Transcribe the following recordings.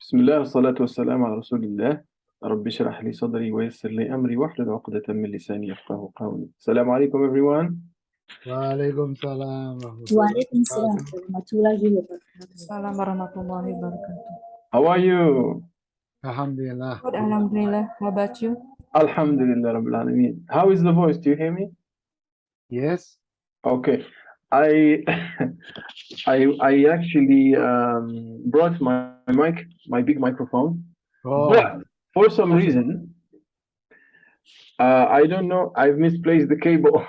بسم الله والصلاة والسلام على رسول الله. رب اشرح لي صدري ويسر لي أمري واحلل عقدة من لساني يفقهوا قولي. السلام عليكم everyone. Waalaikum salam warahmatullahi Waalaikum salam wabarakatuh. warahmatullahi wabarakatuh. Assalamualaikum warahmatullahi wabarakatuh. How are you? Alhamdulillah. Good, alhamdulillah. How about you? Alhamdulillah Rabbil Alameen. How is the voice? Do you hear me? Yes. Okay. I I actually brought my mic, my big microphone, Oh, but for some okay. reason I don't know, I've misplaced the cable.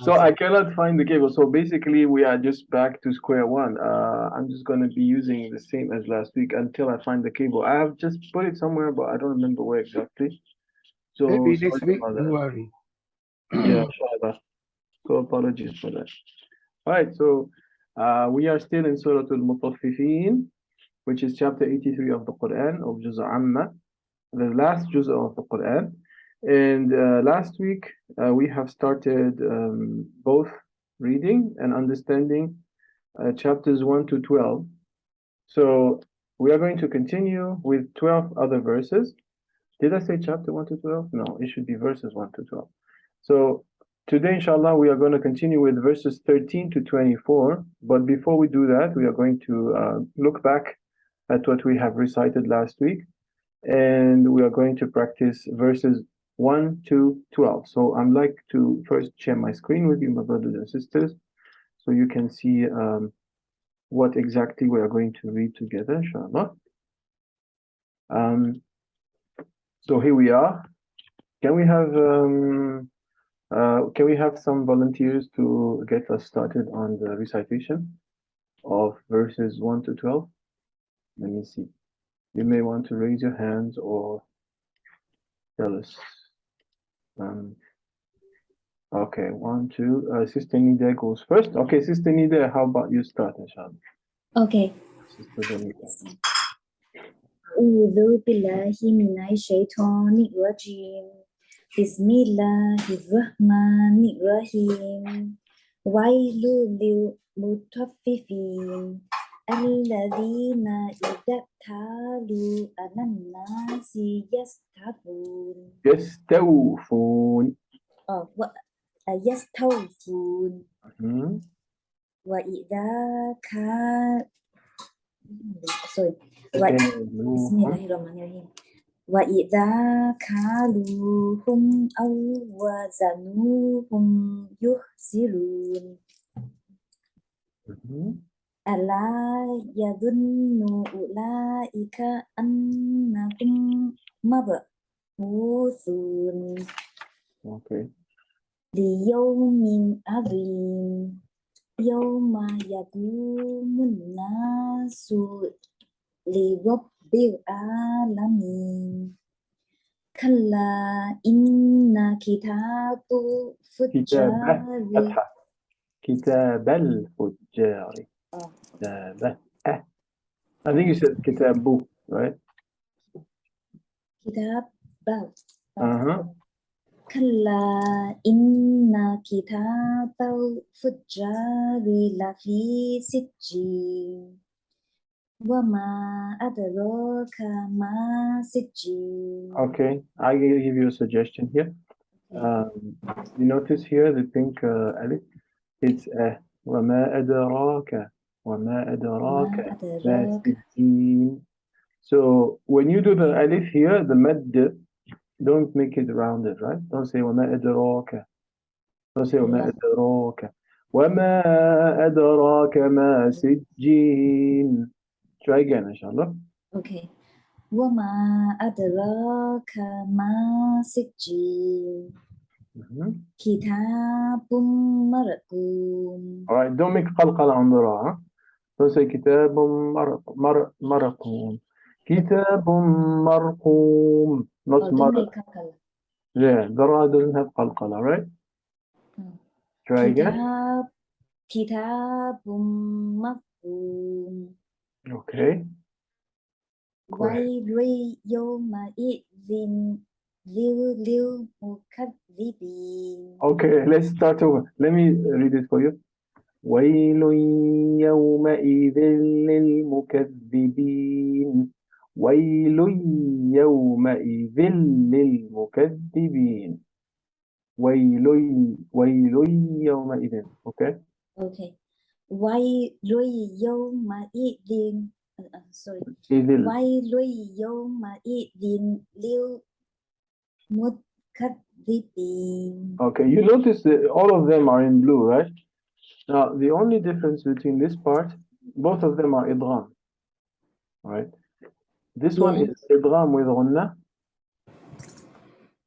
So I cannot find the cable. So basically, we are just back to square one. I'm just going to be using the same as last week until I find the cable. I have just put it somewhere, but I don't remember where exactly. So Maybe sorry next week. about Don't that. worry. Yeah, inshallah. So apologies for that. All right, so we are still in Surah Al-Mutaffifin, which is chapter 83 of the Quran, of Juz' Amma, the last Juz' of the Quran. And last week we have started both reading and understanding chapters 1 to 12. So we are going to continue with 12 other verses. Did I say chapter 1 to 12? No, it should be verses 1 to 12. So today, inshallah, we are going to continue with verses 13 to 24. But before we do that, we are going to look back at what we have recited last week. And we are going to practice verses 1 to 12. So I'd like to first share my screen with you, my brothers and sisters, so you can see what exactly we are going to read together, inshallah. So here we are. Can we have some volunteers to get us started on the recitation of verses 1 to 12? Let me see. You may want to raise your hands or tell us. Okay, 1, 2. Sister Nida goes first. Okay, Sister Nida, how about you start, inshallah? Okay. Sister Nida. A'udhu billahi minash shaitanir rajim. Bismillahirrahmanirrahim. Wailul lil mutaffifin. Alladhina idza talu 'alan nasi yastawfun. Yastawfun. Yastawfun. Mhm. Wa idza sorry. Kaluhum. Bismillahirrahmanirrahim. Wa idza kaluhum aw wazanuhum yukhsirun. Mhm. Ala yadhunnu ulaika annahum mab'uthun Okay. liyawmin adhim yawma yaqumun nasu lirabbil alamin. Kalla inna kitabu Kitabah. fujari. Fatha. Kitabal fujjari. Oh, Kitabah. I think you said kitabu, right? kitab bab. Kalla inna kitabal fujari lafi sijjin. Wa ma adraka ma sijjin. Okay, I will give you a suggestion here. You notice here the pink alif? It's وَمَا أَدْرَاكَ وَمَا أَدْرَاكَ مَا سِجِّينٌ. So when you do the alif here, the mad, don't make it rounded, right? Don't say وَمَا أَدْرَاكَ. Don't say وَمَا أَدْرَاكَ. وَمَا أَدْرَاكَ مَا سِجِّينٌ. Try again, inshallah. Okay. Wa ma adraka ma sijjin. Kitabun marqum. All right, don't make qalqala on the ra. Huh? Don't say kitabun marqum. Kitabun marqum. Not Oh, don't mar. make qalqala. Yeah, the ra doesn't have qalqala, right? Try again. Kitabun marqum. Okay. Go ahead. Wailun yawma idzin lil mukaththibin. Okay, let's start over. Let me read it for you. ويل يومئذ للمكذبين. ويل يومئذ للمكذبين. ويل يومئذ. Okay. Okay. ويل يومئذ sorry. إذل. ويل يومئذ للمكذبين. Okay, you notice that all of them are in blue, right? Now, the only difference between this part, both of them are idgham, right? This one Yeah. is idgham with ghunna,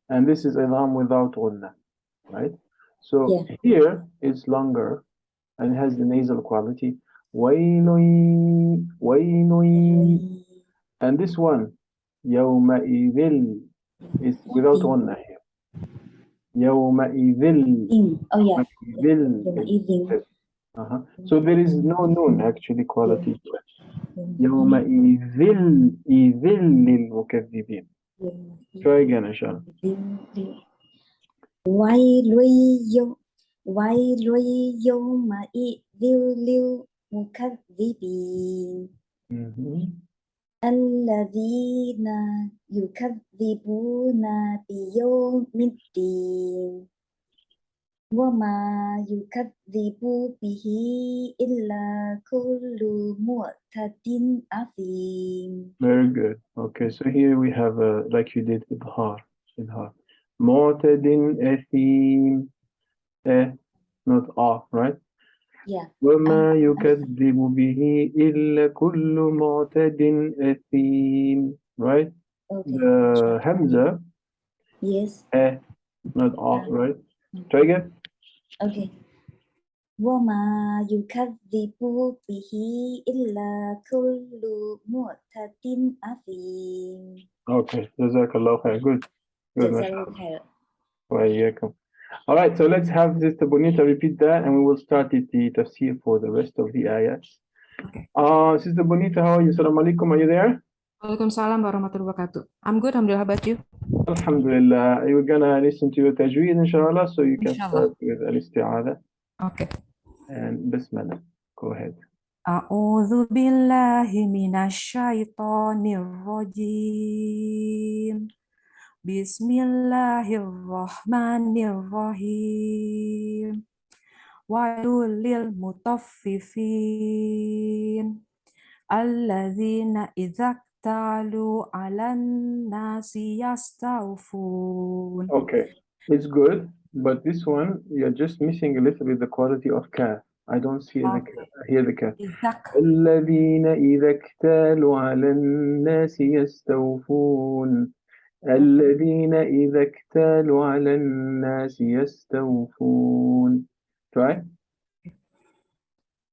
and this is idgham without ghunna, right? So Yeah. here it's longer and it has the nasal quality. وَيْلٌ وَيْلٌ. And this one, يَوْمَئِذٍ, is without ghunna here. يَوْمَئِذٍ. Oh yeah. يَوْمَئِذٍ. So there is no noon actually quality to it. يومئذ للمكذبين. Try again, inshallah. ويل يومئذ للمكذبين. الذين يكذبون بيوم الدين وما يكذب به إلا كل معتد أثيم. Very good. Okay, so here we have like you did idhar. معتد أثيم. Not right? Yeah. وما يكذب به إلا كل معتد أثيم. Right? Okay. The Hamza. Yes. Not right? Try again. Okay. وما يكذب به إلا كل معتد أثيم. Okay. جزاك الله خير. Good. جزاك خير. وإياكم. All right, so let's have Sister Bonita repeat that and we will start the tafsir for the rest of the ayats. Okay. Sister Bonita, how are you? Assalamu alaikum, are you there? Waalaikumsalam warahmatullahi wabarakatuh. I'm good, alhamdulillah. How about you? Alhamdulillah. We're gonna listen to your tajweed, inshallah, so you can Inshallah. start with al-isti'adha. Okay. And bismillah. Go ahead. A'udzu billahi minasyaitonir rajim. Bismillahirrahmanirrahim. Wailul lil mutaffifin. Alladzina idza talu 'alan nasi yastawfun. Okay, it's good, but this one, you're just missing a little bit the quality of kaf. I don't see the kaf. I hear the kaf. الذين إذا اكتالوا على الناس يستوفون. الذين إذا اكتالوا على الناس يستوفون. Try.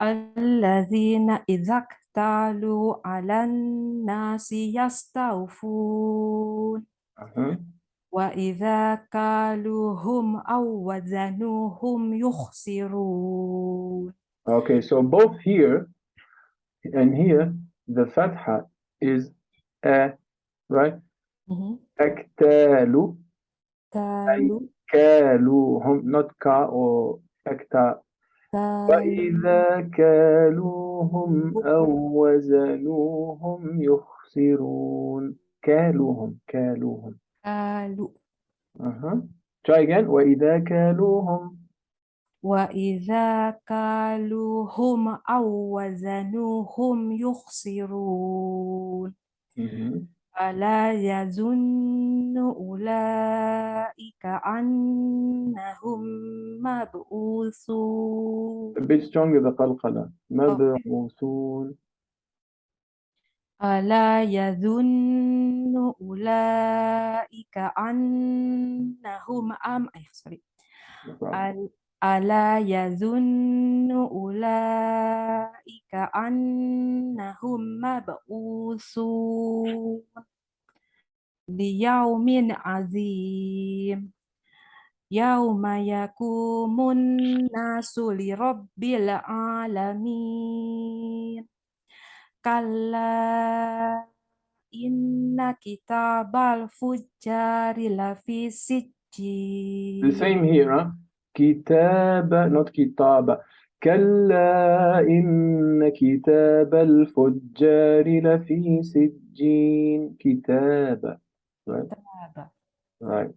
الذين إذا اكتالوا على الناس يستوفون وإذا كالوهم أو وزنوهم يخسرون. Okay, so both here and here, the fatha is a, right? اكتالوا. كالوهم, not ka or akta. وإذا كالوهم أو وزنوهم يخسرون. كالوهم. Try again. وإذا كالوهم. وإذا كالوهم أو وزنوهم يخسرون. ألا يظن أولئك أنهم مبعوثون. A bit stronger the قلقلة. مبعوثون. ألا يظن أولئك أنهم ألا يظن أولئك أنهم مبعوثون ليوم عظيم يوم يقوم الناس لرب العالمين كلا إن كتاب الفجار لفي سجين. The same here, huh? كتاب, not كتاب. كلا إن كتاب الفجار لفي سجين. كتاب. Right. Right.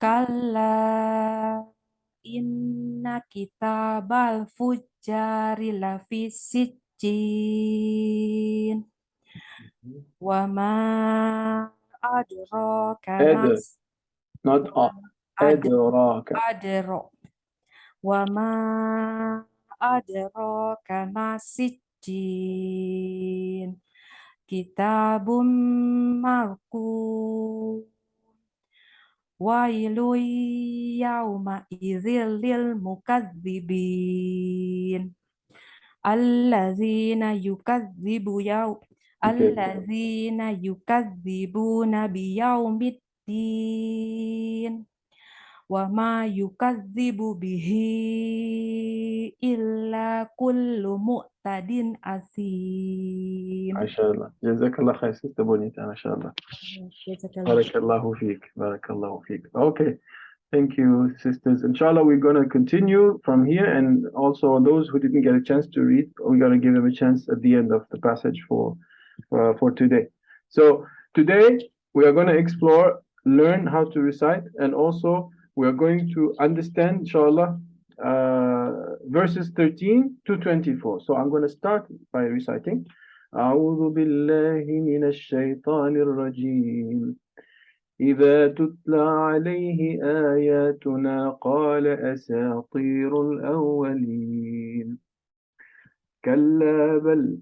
Kalla inna kitabal fujjari lafi sijjin. Wa ma adraka mas Not ad أدراك. adro. Wa ma adraka masijjin. Kitabum marqum. Wailu yauma idzil lil mukadzibin. Allazina yukadzibuna biyaumiddin. Wa ma yukadzibu bihi illa kullu mu'tadin asim. MashaAllah. Jazakallah khair, Sister Bonita. MashaAllah. Barakallahu feek. Barakallahu feek. Okay. Thank you, sisters. Inshallah, we're going to continue from here. And also, those who didn't get a chance to read, we're going to give them a chance at the end of the passage for today. So, today, we are going to explore, learn how to recite, and also we are going to understand, inshallah, verses 13 to 24. So, I'm going to start by reciting. أعوذ بالله من الشيطان الرجيم. إذا تتلى عليه آياتنا قال أساطير الأولين. كلا بل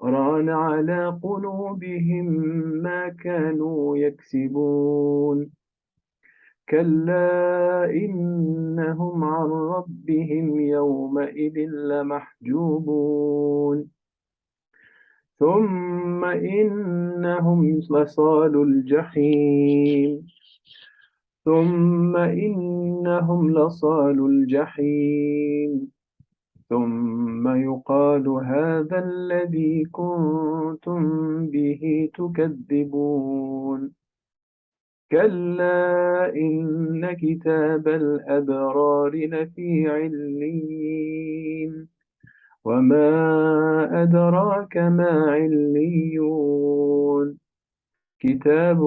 ران على قلوبهم ما كانوا يكسبون. كلا إنهم عن ربهم يومئذ لمحجوبون. ثم إنهم لصالو الجحيم. ثم إنهم لصالو الجحيم. ثم يقال هذا الذي كنتم به تكذبون. كلا إن كتاب الأبرار لفي عليين. وما أدراك ما عليون. كتاب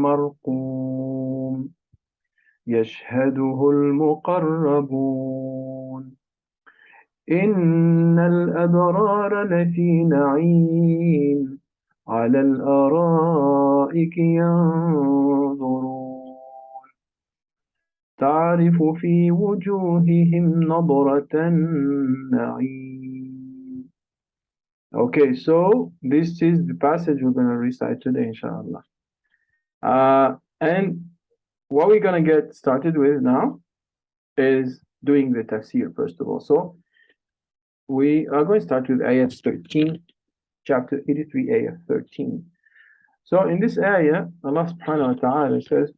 مرقوم يشهده المقربون. إن الأبرار لفي نعيم على الأرائك ينظرون. تعرف في وجوههم نضرة النعيم. Okay, so this is the passage we're going to recite today, inshallah. And what we're going to get started with now is doing the tafsir, first of all. So we are going to start with ayah 13, chapter 83, ayah 13. So in this ayah, Allah subhanahu wa ta'ala says,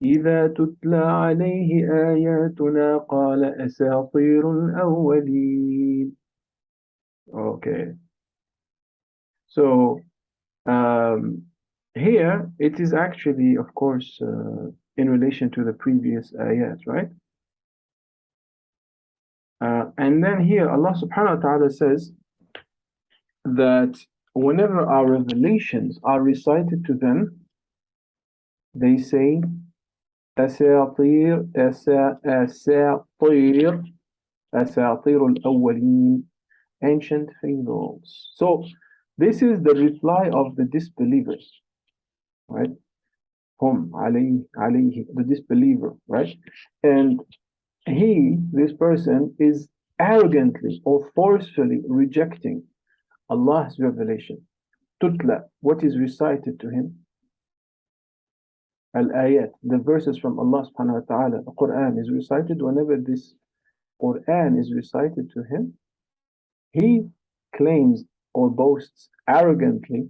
إذا تتلى عليه آياتنا قال أساطير الأولين. Okay. So here it is actually, of course, in relation to the previous ayat, right? And then here Allah subhanahu wa ta'ala says that whenever our revelations are recited to them, they say أساطير الأولين, ancient fables. So this is the reply of the disbelievers, right? عليه, the disbeliever, right? And this person is arrogantly or forcefully rejecting Allah's revelation. Tutla, what is recited to him? Al-ayat, the verses from Allah subhanahu wa ta'ala, the Quran is recited. Whenever this Quran is recited to him, he claims or boasts arrogantly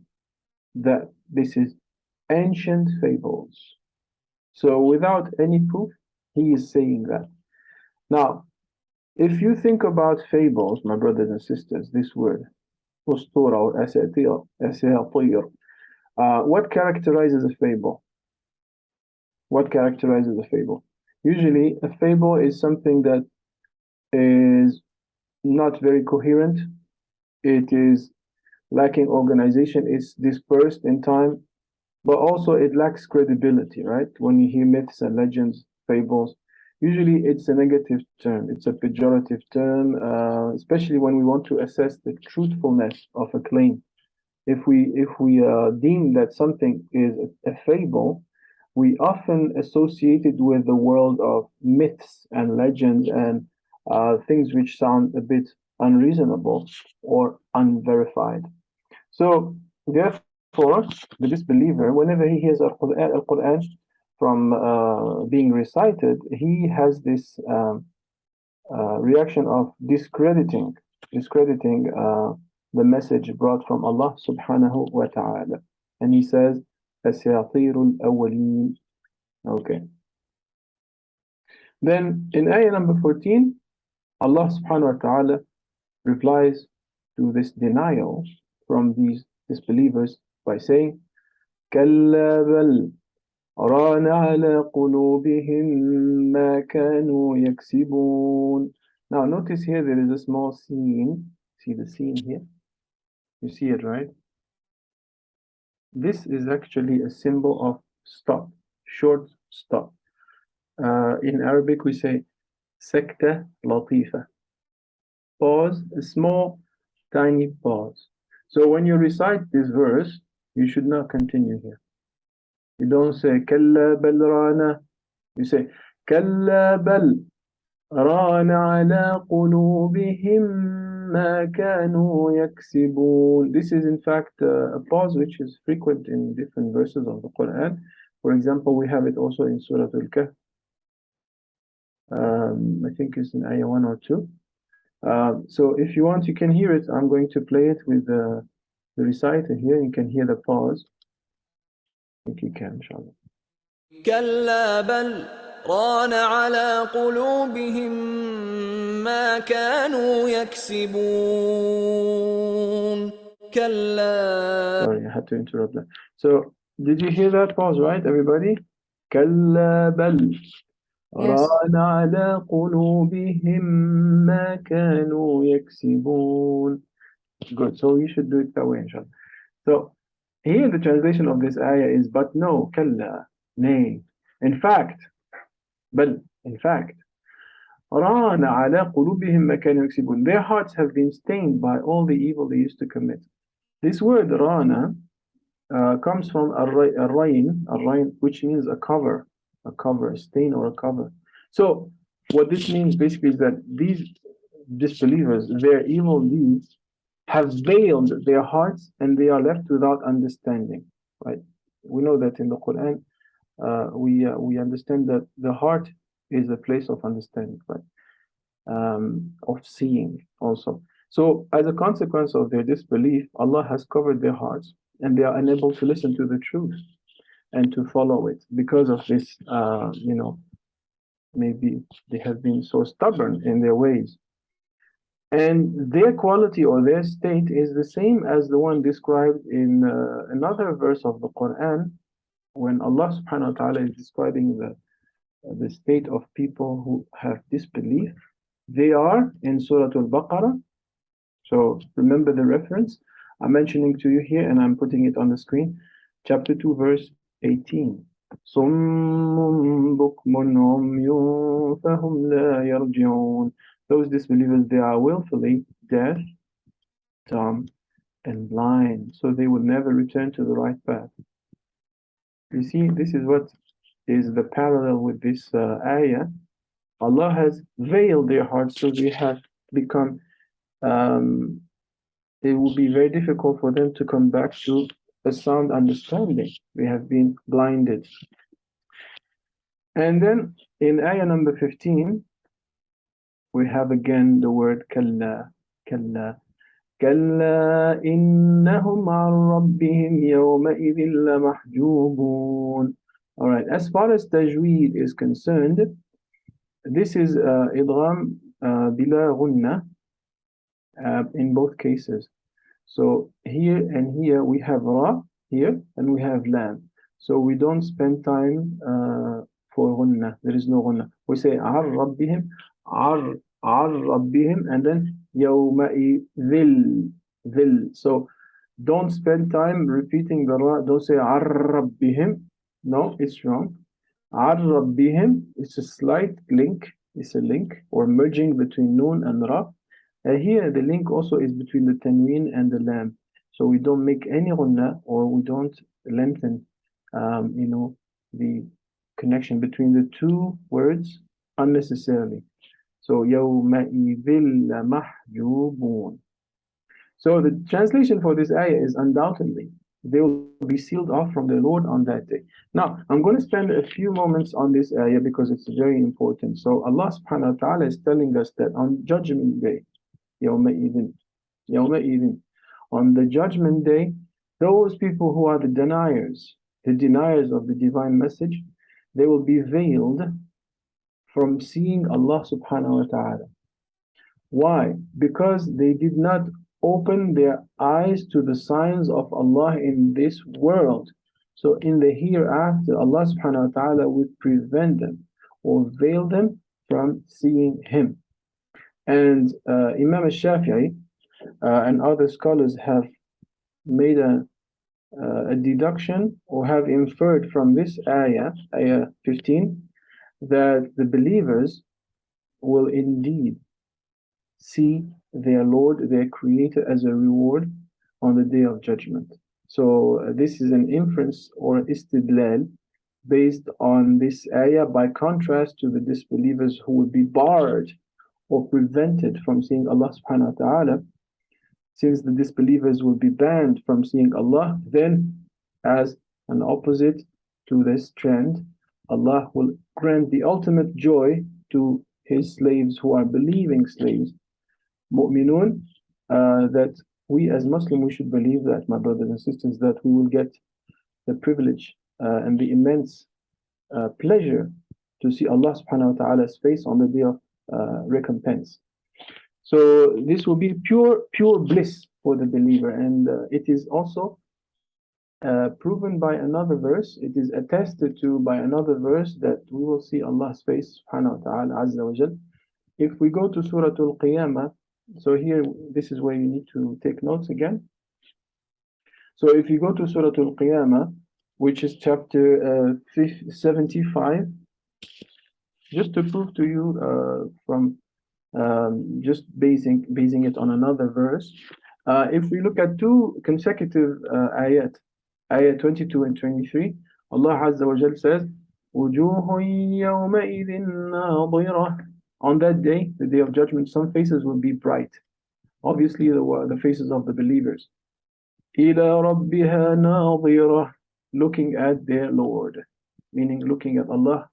that this is ancient fables. So without any proof, he is saying that. Now, if you think about fables, my brothers and sisters, this word, ustura or asatir, what characterizes a fable? What characterizes a fable? Usually, a fable is something that is not very coherent. It is lacking organization. It's dispersed in time, but also it lacks credibility, right? When you hear myths and legends, fables, usually it's a negative term. It's a pejorative term, especially when we want to assess the truthfulness of a claim. If we deem that something is a fable, we often associate it with the world of myths and legends and things which sound a bit unreasonable or unverified. So therefore, the disbeliever, whenever he hears Al-Quran from being recited, he has this reaction of discrediting the message brought from Allah subhanahu wa ta'ala. And he says, Asatirul awwaleen. Okay. Then in ayah number 14, Allah subhanahu wa ta'ala replies to this denial from these disbelievers by saying, كَلَّا بَلْ رَانَ عَلَى قُلُوبِهِمْ مَا كَانُوا يَكْسِبُونَ. Now notice here there is a small scene. See the scene here? You see it, right? This is actually a symbol of stop, short stop. In Arabic we say sakta latifa. Pause, a small, tiny pause. So when you recite this verse, you should not continue here. You don't say kalla bal rana. You say kalla bal rana ala qulubihim ma kanu yaksibun. This is in fact a pause which is frequent in different verses of the Quran. For example, we have it also in Surah Al-Kahf. I think it's in ayah 1 or 2. So if you want, you can hear it. I'm going to play it with the reciter here. You can hear the pause. I think you can, inshallah. كلا بل ران على قلوبهم ما كانوا يكسبون كلا. Sorry, I had to interrupt that. So did you hear that pause, right, everybody? كلا بل ران على قلوبهم ما كانوا يكسبون. Good. So you should do it that way, inshallah. So here the translation of this ayah is but no, kalla, nay. In fact, بل, in fact, ران على قلوبهم ما كانوا يكسبون. Their hearts have been stained by all the evil they used to commit. This word rana comes from al-rayn, which means a cover, a stain or a cover. So what this means basically is that these disbelievers, their evil deeds have veiled their hearts and they are left without understanding, right? We know that in the Quran, we understand that the heart is a place of understanding, right? Of seeing also. So as a consequence of their disbelief, Allah has covered their hearts and they are unable to listen to the truth and to follow it because of this, maybe they have been so stubborn in their ways. And their quality or their state is the same as the one described in another verse of the Quran when Allah subhanahu wa ta'ala is describing the state of people who have disbelief. They are in Surah Al-Baqarah. So remember the reference I'm mentioning to you here and I'm putting it on the screen. Chapter 2 verse 18. صُمٌّ بُكْمٌ عُمْيٌ فَهُمْ لَا يَرْجِعُونَ. Those disbelievers, they are willfully deaf, dumb, and blind, so they will never return to the right path. You see, this is what is the parallel with this ayah. Allah has veiled their hearts, so they have become, it will be very difficult for them to come back to a sound understanding. They have been blinded. And then in ayah number 15, we have again the word kalla, kalla. كلا إنهم عن ربهم يومئذ لمحجوبون. All right, as far as Tajweed is concerned, this is idgham bila gunna in both cases. So here and here we have ra here and we have lam. So we don't spend time for gunna. There is no gunna. We say ar rabbihim, ar rabbihim, and then يومئذ ذل. So don't spend time repeating the ra. Don't say عربهم. No, it's wrong. عربهم is a slight link. It's a link or merging between noon and ra. Here the link also is between the tanween and the lam. So we don't make any ghunna or we don't lengthen the connection between the two words unnecessarily. So يومئذ لمحجوبون. So the translation for this ayah is undoubtedly they will be sealed off from the Lord on that day. Now, I'm going to spend a few moments on this ayah because it's very important. So Allah subhanahu wa ta'ala is telling us that on Judgment Day, يومئذ, on the Judgment Day, those people who are the deniers of the divine message, they will be veiled from seeing Allah subhanahu wa ta'ala. Why? Because they did not open their eyes to the signs of Allah in this world. So in the hereafter, Allah subhanahu wa ta'ala would prevent them or veil them from seeing Him. And Imam al-Shafi'i and other scholars have made a deduction or have inferred from this ayah 15, that the believers will indeed see their Lord, their Creator, as a reward on the Day of Judgment. So this is an inference or istidlal based on this ayah by contrast to the disbelievers who would be barred or prevented from seeing Allah subhanahu wa ta'ala. Since the disbelievers will be banned from seeing Allah, then as an opposite to this trend, Allah will grant the ultimate joy to His slaves who are believing slaves, mu'minun, that we as Muslims, we should believe that, my brothers and sisters, that we will get the privilege and the immense pleasure to see Allah subhanahu wa ta'ala's face on the day of recompense. So this will be pure bliss for the believer, and it is also proven by another verse. It is attested to by another verse that we will see Allah's face subhanahu wa ta'ala azza wa jal. If we go to Surah Al-Qiyamah, so here this is where you need to take notes again. So if you go to Surah Al-Qiyamah, which is chapter 75, just to prove to you from just basing it on another verse, if we look at two consecutive ayat, ayah 22 and 23, Allah Azza wa Jal says, وُجُوهٌ يَوْمَئِذٍ نَاضِرَةٌ. On that day, the day of judgment, some faces will be bright. Obviously, the faces of the believers. إِلَى رَبِّهَا نَاظِرَةٌ. Looking at their Lord, meaning looking at Allah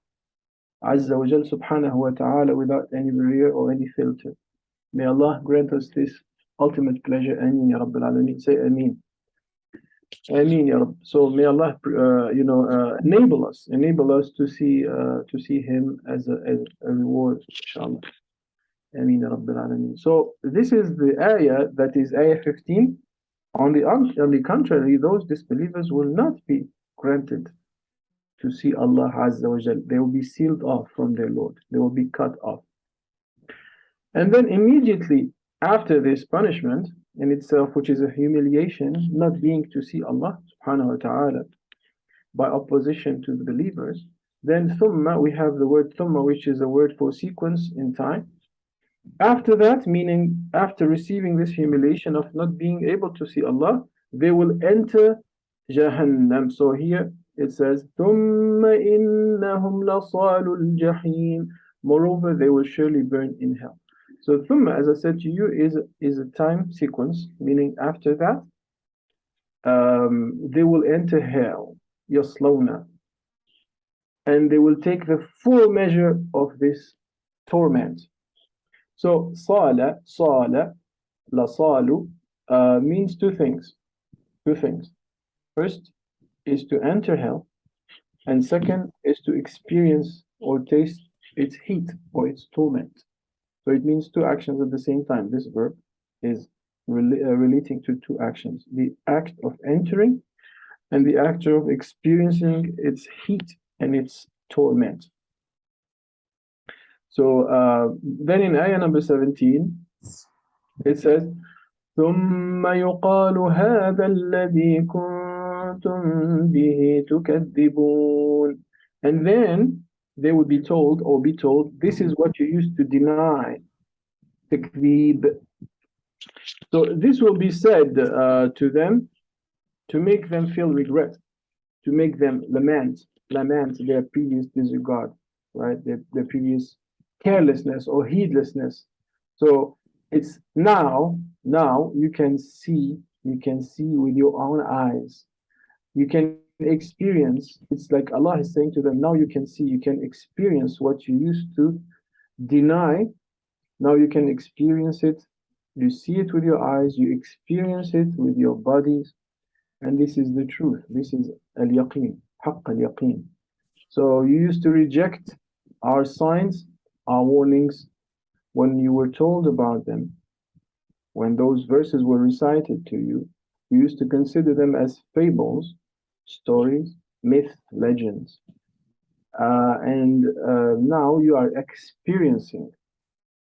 Azza wa Jal subhanahu wa ta'ala without any barrier or any filter. May Allah grant us this ultimate pleasure. Ameen ya Rabbil Alameen. Say Ameen. Ameen ya Rabb. So may Allah enable us to see Him as a reward, inshallah. Ameen ya Rabbil Alameen. So this is the ayah, that is ayah 15. On the contrary, those disbelievers will not be granted to see Allah Azza wa Jal. They will be sealed off from their Lord. They will be cut off. And then immediately after this punishment in itself, which is a humiliation, not being to see Allah subhanahu wa ta'ala by opposition to the believers, then thumma, we have the word thumma, which is a word for sequence in time. After that, meaning after receiving this humiliation of not being able to see Allah, they will enter Jahannam. So here it says, ثُمَّ إِنَّهُمْ لَصَالُ الْجَحِيمِ. Moreover, they will surely burn in hell. So thumma, as I said to you, is a time sequence, meaning after that, they will enter hell, yaslawna, and they will take the full measure of this torment. So sala, lasalu, means two things. First is to enter hell, and second is to experience or taste its heat or its torment. So it means two actions at the same time. This verb is relating to two actions: the act of entering and the act of experiencing its heat and its torment. So then in ayah number 17, It says, ثم يقال هذا الذي كنتم به تكذبون. And then they would be told or be told, this is what you used to deny. Takdhib. So this will be said to them to make them feel regret, to make them lament their previous disregard, right? Their previous carelessness or heedlessness. So it's now you can see with your own eyes. You can experience, it's like Allah is saying to them, now you can see, you can experience what you used to deny. Now you can experience it. You see it with your eyes, you experience it with your bodies, and this is the truth. This is al-yaqeen, haqq al-yaqeen. So you used to reject our signs, our warnings, when you were told about them. When those verses were recited to you, you used to consider them as fables, stories, myth, legends. And now you are experiencing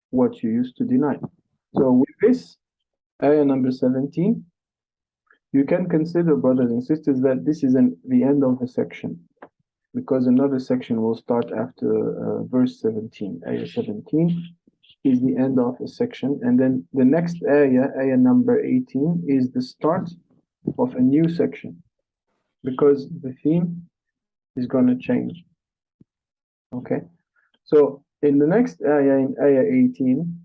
what you used to deny. So with this, ayah number 17, you can consider, brothers and sisters, that this is the end of the section, because another section will start after verse 17. Ayah 17 is the end of a section, and then the next ayah number 18, is the start of a new section, because the theme is going to change. Okay, so in the next ayah, in ayah 18,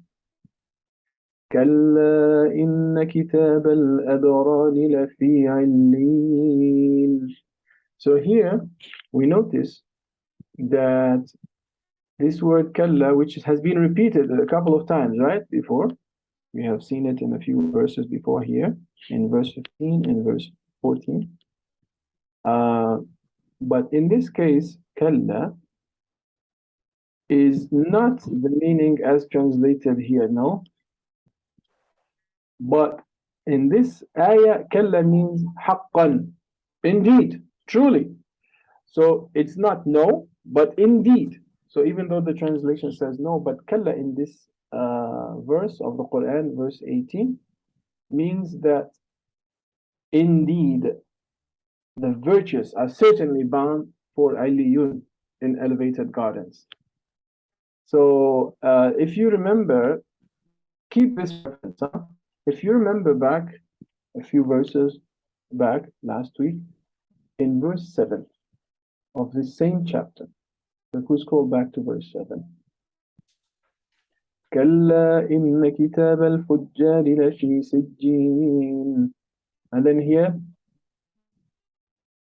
كلا إن كتاب الأبرار لفي علين. So here we notice that this word kalla, which has been repeated a couple of times, right? Before, we have seen it in a few verses before here, in verse 15 and verse 14. But in this case, kalla is not the meaning as translated here, no. But in this ayah, kalla means haqqan, indeed, truly. So it's not no, but indeed. So even though the translation says no, but kalla in this verse of the Quran, verse 18, means that indeed the virtuous are certainly bound for aliyun in elevated gardens. So if you remember, keep this reference. Huh? If you remember back a few verses back last week, in verse 7 of this same chapter, who's called back to verse 7. كلا إن كتاب الفجار لفي سجين. And then here,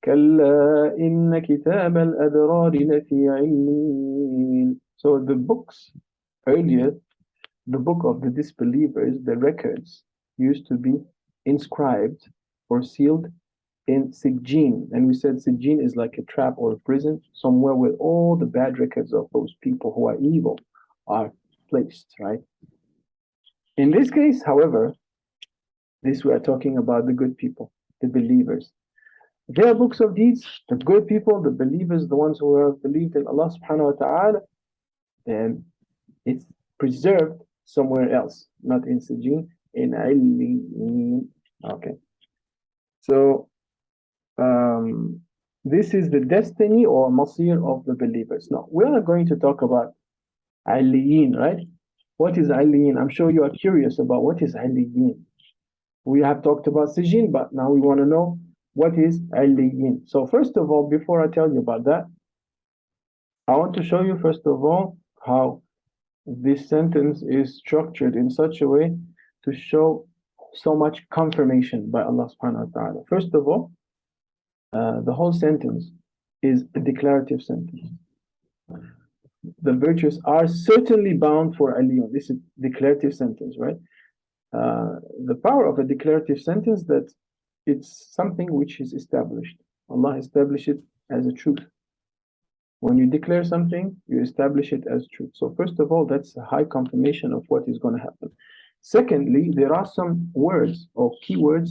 كلا إن كتاب الأبرار لفي علين. So the books earlier, the book of the disbelievers, the records used to be inscribed or sealed in Sijjin. And we said Sijjin is like a trap or a prison, somewhere where all the bad records of those people who are evil are placed, right? In this case, however, this we are talking about the good people, the believers. Their books of deeds, the good people, the believers, the ones who have believed in Allah subhanahu wa ta'ala, then it's preserved somewhere else, not in Sijjin, in Illiyin. Okay. So this is the destiny or masir of the believers. Now, we're not going to talk about Illiyin, right? What is Illiyin? I'm sure you are curious about what is Illiyin. We have talked about Sijjin, but now we want to know what is Illiyin. So first of all, before I tell you about that, I want to show you first of all how this sentence is structured in such a way to show so much confirmation by Allah subhanahu wa ta'ala. First of all, the whole sentence is a declarative sentence. The virtuous are certainly bound for aliyun. This is a declarative sentence, right? The power of a declarative sentence, that it's something which is established. Allah established it as a truth. When you declare something, you establish it as truth. So first of all, that's a high confirmation of what is going to happen. Secondly, there are some words or keywords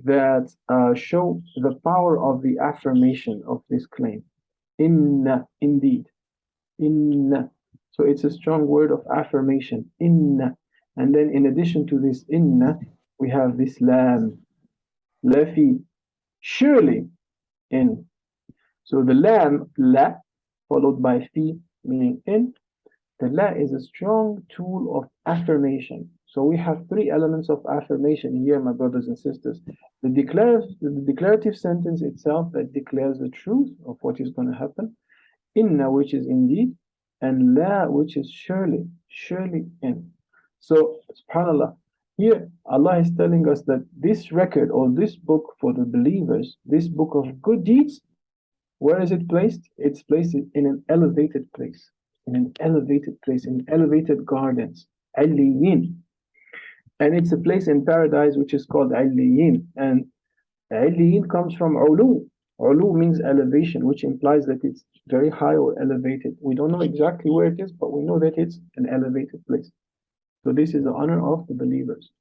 that show the power of the affirmation of this claim. Inna, indeed. Inna. So it's a strong word of affirmation. Inna. And then in addition to this inna, we have this lam, lafi, surely in. So the lam, la, followed by fi, meaning in. The la is a strong tool of affirmation. So we have three elements of affirmation here, my brothers and sisters. The declarative sentence itself that declares the truth of what is going to happen. Inna, which is indeed, and la, which is surely, surely in. So, subhanAllah, here Allah is telling us that this record or this book for the believers, this book of good deeds, where is it placed? It's placed in an elevated place, in an elevated place, in elevated gardens, Aliyin. And it's a place in paradise which is called Aliyin. And Aliyin comes from Ulu. Ulu means elevation, which implies that it's very high or elevated. We don't know exactly where it is, but we know that it's an elevated place. So this is the honor of the believers.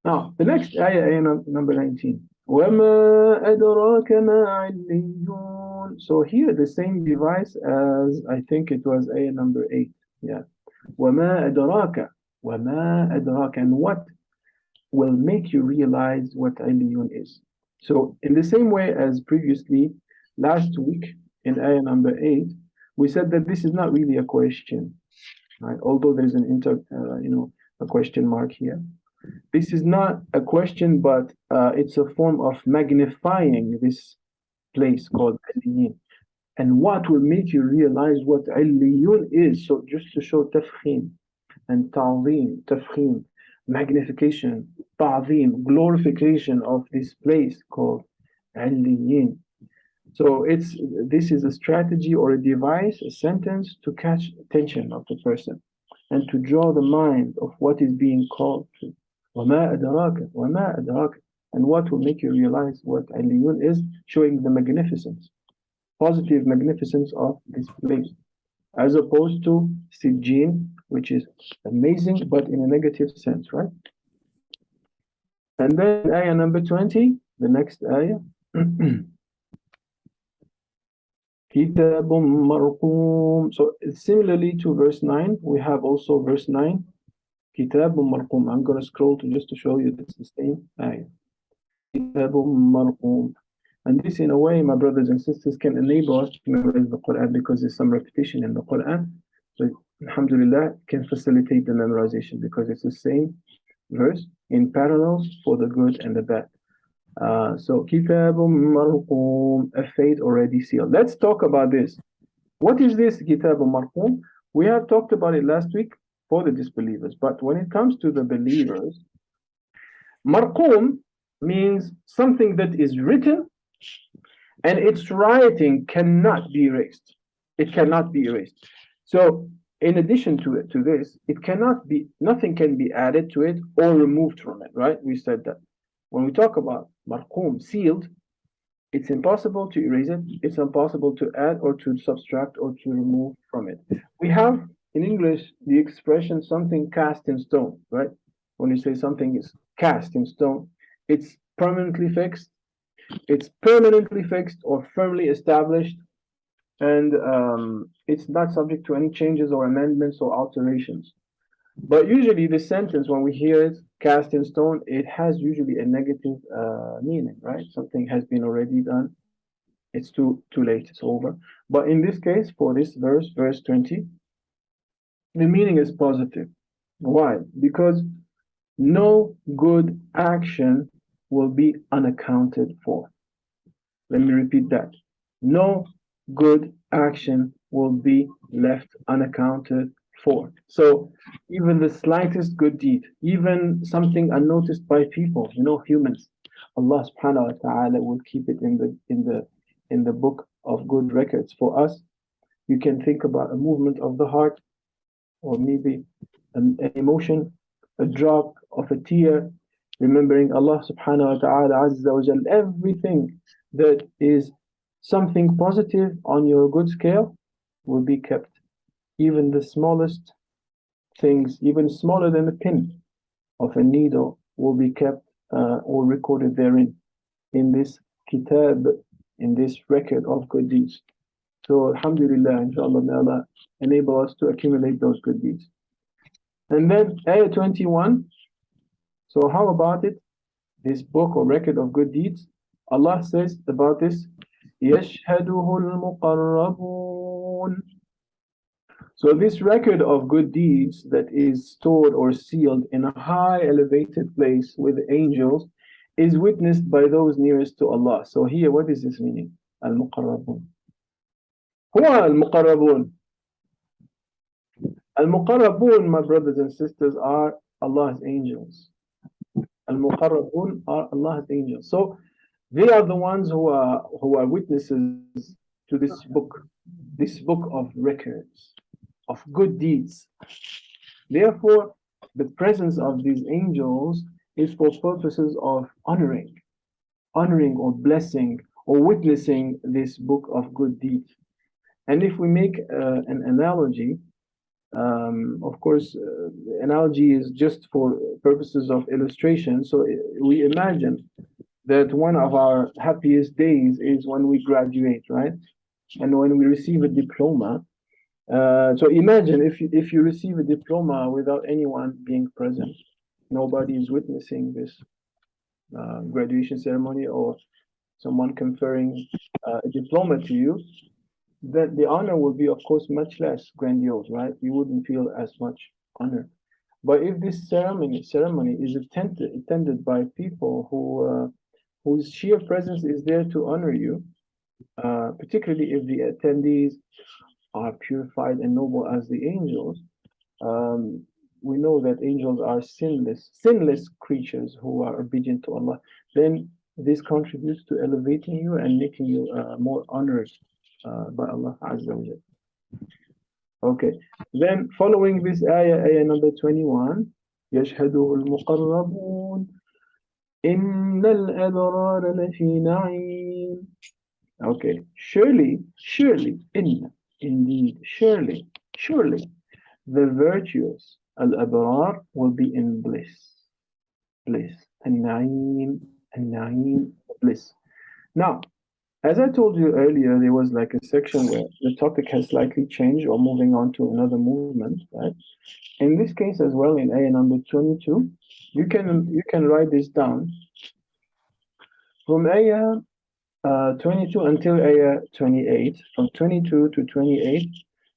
Now, the next ayah number 19. وَمَا أَدْرَاكَ مَا عِلِّيُّونَ. So here the same device as I think it was ayah number 8. Yeah. وَمَا أَدْرَاكَ. وَمَا أَدْرَاكَ. And what will make you realize what Iliyun is. So in the same way as previously, last week in ayah number 8, we said that this is not really a question, right? Although there is an a question mark here. This is not a question, but it's a form of magnifying this place called Iliyun. And what will make you realize what Iliyun is? So just to show tafkhim and ta'zim, tafkhim, magnification, ta'zim, glorification of this place called Iliyun. So this is a strategy or a device, a sentence to catch attention of the person and to draw the mind of what is being called to. وَمَا أَدْرَاكَ وَمَا أَدْرَاكَ. And what will make you realize what Iliyun is, showing the magnificence, positive magnificence of this place, as opposed to Sijjin, which is amazing, but in a negative sense, right? And then ayah number 20, the next ayah. كِتَابٌ مَرْقُومٌ. So similarly to verse 9, we have also verse 9, كِتَابٌ مَرْقُومٌ. I'm going to scroll just to show you it's the same ayah. كِتَابٌ مَرْقُومٌ. And this, in a way, my brothers and sisters, can enable us to memorize the Quran because there's some repetition in the Quran. So, alhamdulillah, can facilitate the memorization because it's the same verse in parallels for the good and the bad. So, Kitabun Marqum, a fate already sealed. Let's talk about this. What is this Kitabun Marqum? We have talked about it last week for the disbelievers, but when it comes to the believers, Marqum means something that is written and its writing cannot be erased. It cannot be erased. So, in addition to this, nothing can be added to it or removed from it, right? We said that. When we talk about marqum, sealed, it's impossible to erase it. It's impossible to add or to subtract or to remove from it. We have in English the expression something cast in stone, right? When you say something is cast in stone, it's permanently fixed. It's permanently fixed or firmly established, and it's not subject to any changes or amendments or alterations. But usually the sentence, when we hear it, cast in stone, it has usually a negative meaning, right? Something has been already done. It's too late, it's over. But in this case, for this verse 20, the meaning is positive. Why? Because no good action will be unaccounted for. Let me repeat that. No good action will be left unaccounted for. So even the slightest good deed, even something unnoticed by people, humans, Allah subhanahu wa ta'ala will keep it in the book of good records for us. You can think about a movement of the heart, or maybe an emotion, a drop of a tear, remembering Allah subhanahu wa ta'ala azza wa jal. Everything that is something positive on your good scale will be kept. Even the smallest things, even smaller than a pin of a needle, will be kept or recorded therein, in this kitab, in this record of good deeds. So alhamdulillah, inshallah, may Allah enable us to accumulate those good deeds. And then ayah 21. So how about it? This book or record of good deeds. Allah says about this, يَشْهَدُهُ الْمُقَرَّبُونَ. So this record of good deeds that is stored or sealed in a high elevated place with angels is witnessed by those nearest to Allah. So here, what is this meaning? Al-Muqarrabun. Who are Al-Muqarrabun? Al-Muqarrabun, my brothers and sisters, are Allah's angels. Al-Muqarrabun are Allah's angels. So they are the ones who are witnesses to this book of records, of good deeds. Therefore, the presence of these angels is for purposes of honoring or blessing or witnessing this book of good deeds. And if we make an analogy, of course, analogy is just for purposes of illustration. So we imagine that one of our happiest days is when we graduate, right? And when we receive a diploma. So imagine if you receive a diploma without anyone being present, nobody is witnessing this graduation ceremony or someone conferring a diploma to you, that the honor will be, of course, much less grandiose, right? You wouldn't feel as much honor. But if this ceremony is attended by people whose sheer presence is there to honor you, particularly if the attendees are purified and noble as the angels, we know that angels are sinless creatures who are obedient to Allah. Then this contributes to elevating you and making you more honored by Allah Azza wa Jalla. Okay, then following this ayah number 21, يشهده المقربون إن الأبرار لفي نعيم. Okay, surely, indeed, surely, the virtuous, al-abrar, will be in bliss, and na'im, bliss. Now, as I told you earlier, there was like a section where the topic has slightly changed or moving on to another movement, right? In this case as well, in ayah number 22, you can write this down. From ayah 22 until ayah 28, from 22 to 28,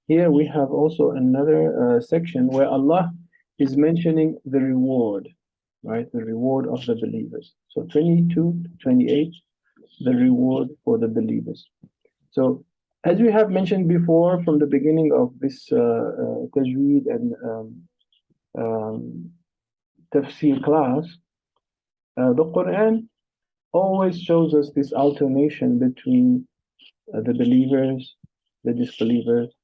here we have also another section where Allah is mentioning the reward, right? The reward of the believers. So 22 to 28, the reward for the believers. So as we have mentioned before from the beginning of this Tajweed and Tafseer class, the Quran always shows us this alternation between the believers, the disbelievers,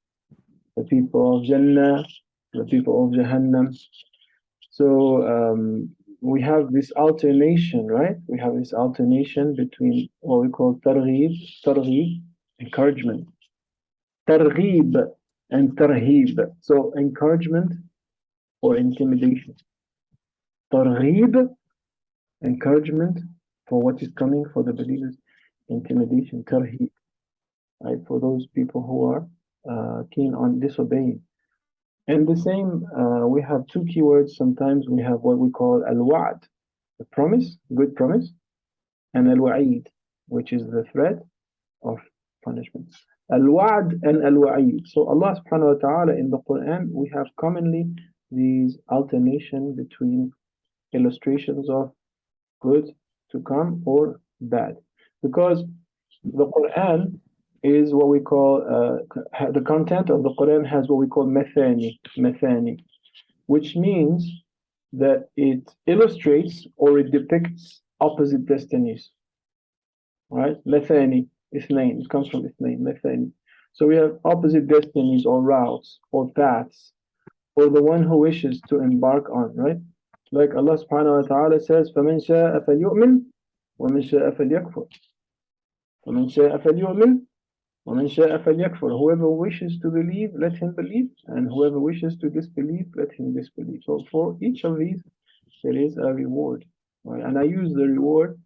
the people of Jannah, the people of Jahannam. So we have this alternation, right? We have this alternation between what we call targheeb, encouragement, targheeb and tarheeb. So encouragement or intimidation. Targheeb, encouragement for what is coming for the believers, intimidation, tarheeb, right? For those people who are keen on disobeying. And the same, we have two keywords. Sometimes we have what we call al-wa'd, the promise, good promise, and al-wa'id, which is the threat of punishment. Al-wa'd and al-wa'id. So Allah subhanahu wa ta'ala in the Quran, we have commonly these alternation between illustrations of good to come or bad. Because the Quran is what we call, the content of the Quran has what we call mathani, which means that it illustrates or it depicts opposite destinies, right? Mathani, ithnain, it comes from ithnain, mathani. So we have opposite destinies or routes or paths for the one who wishes to embark on, right? Like Allah subhanahu wa ta'ala says, فَمَنْ شَاءَ فَلْيُؤْمِنْ وَمَنْ شَاءَ فَلْيَكْفُرْ. فَمَنْ شَاءَ فَلْيُؤْمِنْ وَمَنْ شَاءَ فَلْيَكْفُرْ. Whoever wishes to believe, let him believe, and whoever wishes to disbelieve, let him disbelieve. So for each of these, there is a reward, right? And I use the reward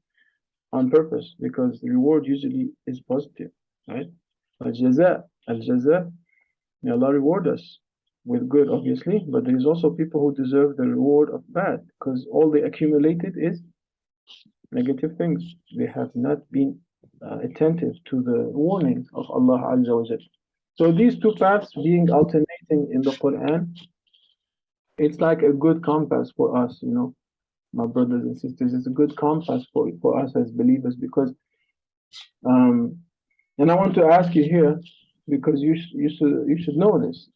on purpose because the reward usually is positive, right? Al-jaza, may Allah reward us with good, obviously, but there is also people who deserve the reward of bad, because all they accumulated is negative things. They have not been attentive to the warnings of Allah Azza wa Jal. So these two paths being alternating in the Quran, it's like a good compass for us, you know, my brothers and sisters. It's a good compass for us as believers, because and I want to ask you here, because you should know this.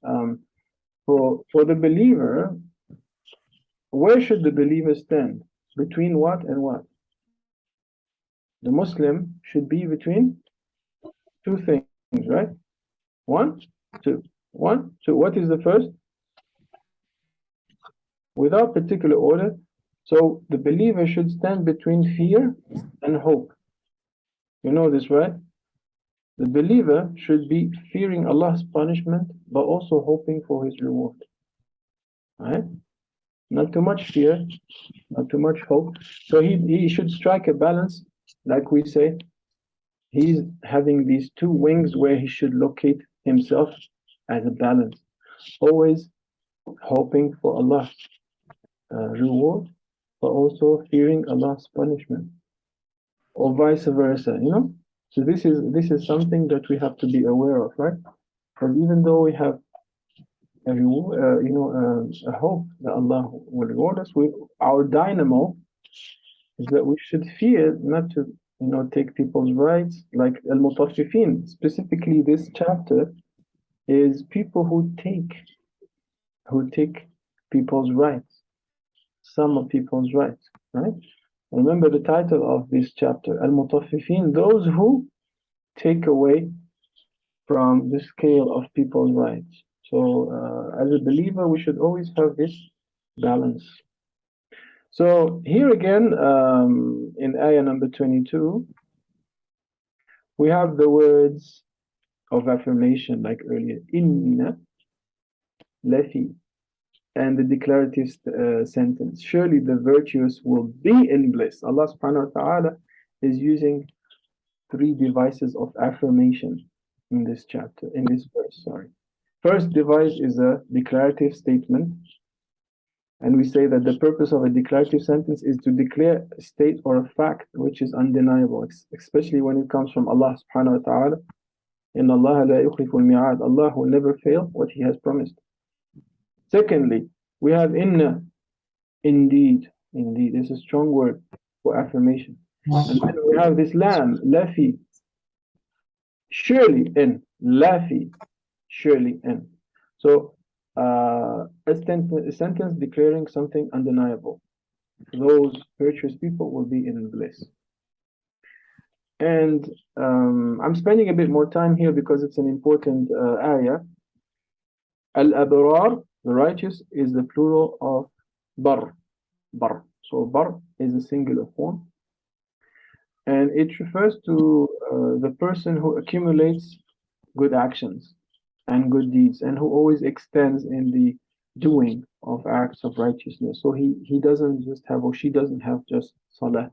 For the believer, where should the believer stand? Between what and what? The Muslim should be between two things, right? One, two. One, two. What is the first? Without particular order. So the believer should stand between fear and hope. You know this, right? The believer should be fearing Allah's punishment, but also hoping for His reward. Right? Not too much fear, not too much hope. So he should strike a balance, like we say. He's having these two wings where he should locate himself as a balance. Always hoping for Allah's reward, but also fearing Allah's punishment, or vice versa, you know. So this is something that we have to be aware of, right? Because even though we have a hope that Allah will reward us, our dynamo is that we should fear not to, you know, take people's rights, like Al-Mutaffifin. Specifically, this chapter is people who take people's rights, some of people's rights, right? Remember the title of this chapter, Al-Mutaffifin, those who take away from the scale of people's rights. So as a believer, we should always have this balance. So here again, in ayah number 22, we have the words of affirmation like earlier, inna lafi, and the declarative sentence, surely the virtuous will be in bliss. Allah subhanahu wa ta'ala is using three devices of affirmation in this chapter, in this verse, sorry. First device is a declarative statement. And we say that the purpose of a declarative sentence is to declare a state or a fact which is undeniable, especially when it comes from Allah subhanahu wa ta'ala. Inna Allah la yukhliful mi'ad. Allah will never fail what He has promised. Secondly, we have inna, indeed. Indeed, it's a strong word for affirmation. And then we have this lam, lafi, surely in, lafi, surely in. So a sentence declaring something undeniable. Those virtuous people will be in bliss. And I'm spending a bit more time here because it's an important ayah. Al-abrar, the righteous, is the plural of bar. Bar. So bar is a singular form. And it refers to the person who accumulates good actions and good deeds, and who always extends in the doing of acts of righteousness. So he doesn't just have, or she doesn't have just salah,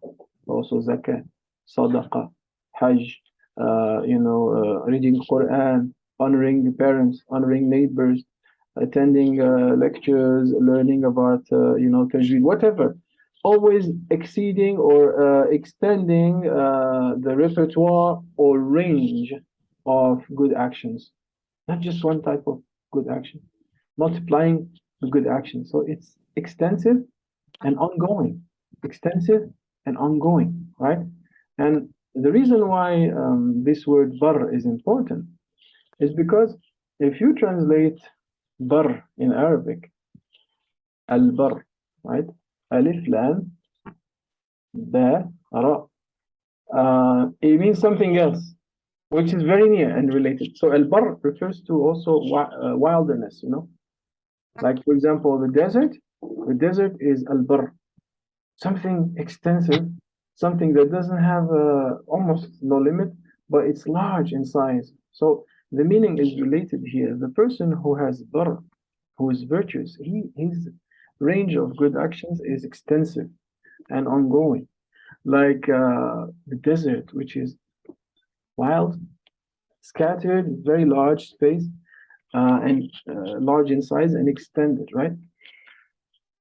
also zakah, sadaqah, hajj, reading Quran, honoring the parents, honoring neighbors, attending lectures, learning about Tajweed, whatever. Always exceeding or extending the repertoire or range of good actions. Not just one type of good action, multiplying the good action. So it's extensive and ongoing, extensive and ongoing, right? And the reason why this word bar is important is because if you translate bar in Arabic, al-bar, right? Alif, lam, ba, ra. It means something else, which is very near and related. So al-bar refers to also wilderness, you know. Like, for example, the desert is al-bar, something extensive, something that doesn't have almost no limit, but it's large in size. So the meaning is related here. The person who has bar, who is virtuous, his range of good actions is extensive and ongoing. Like the desert, which is wild, scattered, very large space, and large in size and extended, right?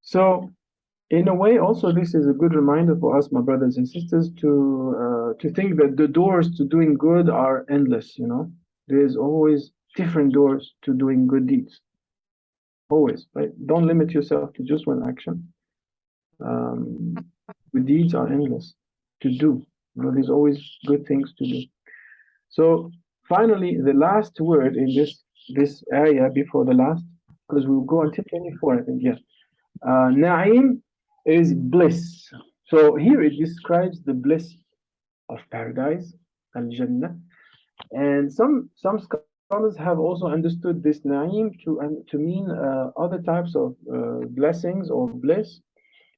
So in a way, also, this is a good reminder for us, my brothers and sisters, to think that the doors to doing good are endless. You know, there's always different doors to doing good deeds. Always, right? Don't limit yourself to just one action. Good deeds are endless to do. You know, there's always good things to do. So finally, the last word in this area before the last, because we'll go until 24, I think. Yeah. Na'im is bliss. So here it describes the bliss of paradise, al-Jannah. And some scholars have also understood this na'im to mean other types of blessings or bliss.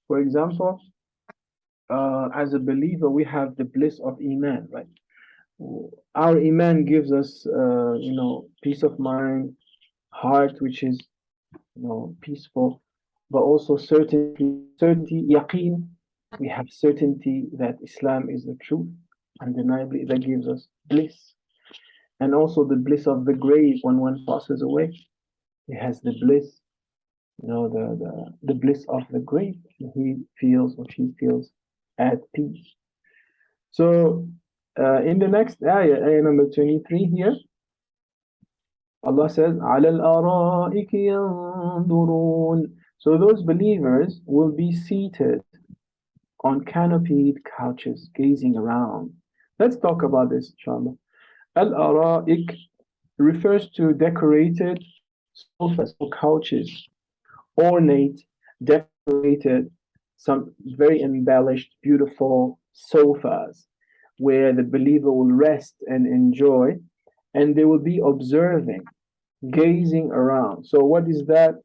For example, as a believer, we have the bliss of Iman, right? Our Iman gives us, you know, peace of mind, heart which is, you know, peaceful, but also certainty, yaqeen. We have certainty that Islam is the truth, undeniably. That gives us bliss. And also the bliss of the grave when one passes away. It has the bliss, you know, the bliss of the grave. He feels or she feels at peace. So in the next ayah number 23 here, Allah says, عَلَى الْأَرَائِكِ يَنْظُرُونَ. So those believers will be seated on canopied couches, gazing around. Let's talk about this, inshallah. Al-Ara'ik refers to decorated sofas or couches, ornate, decorated, some very embellished, beautiful sofas where the believer will rest and enjoy, and they will be observing, gazing around. So what is that?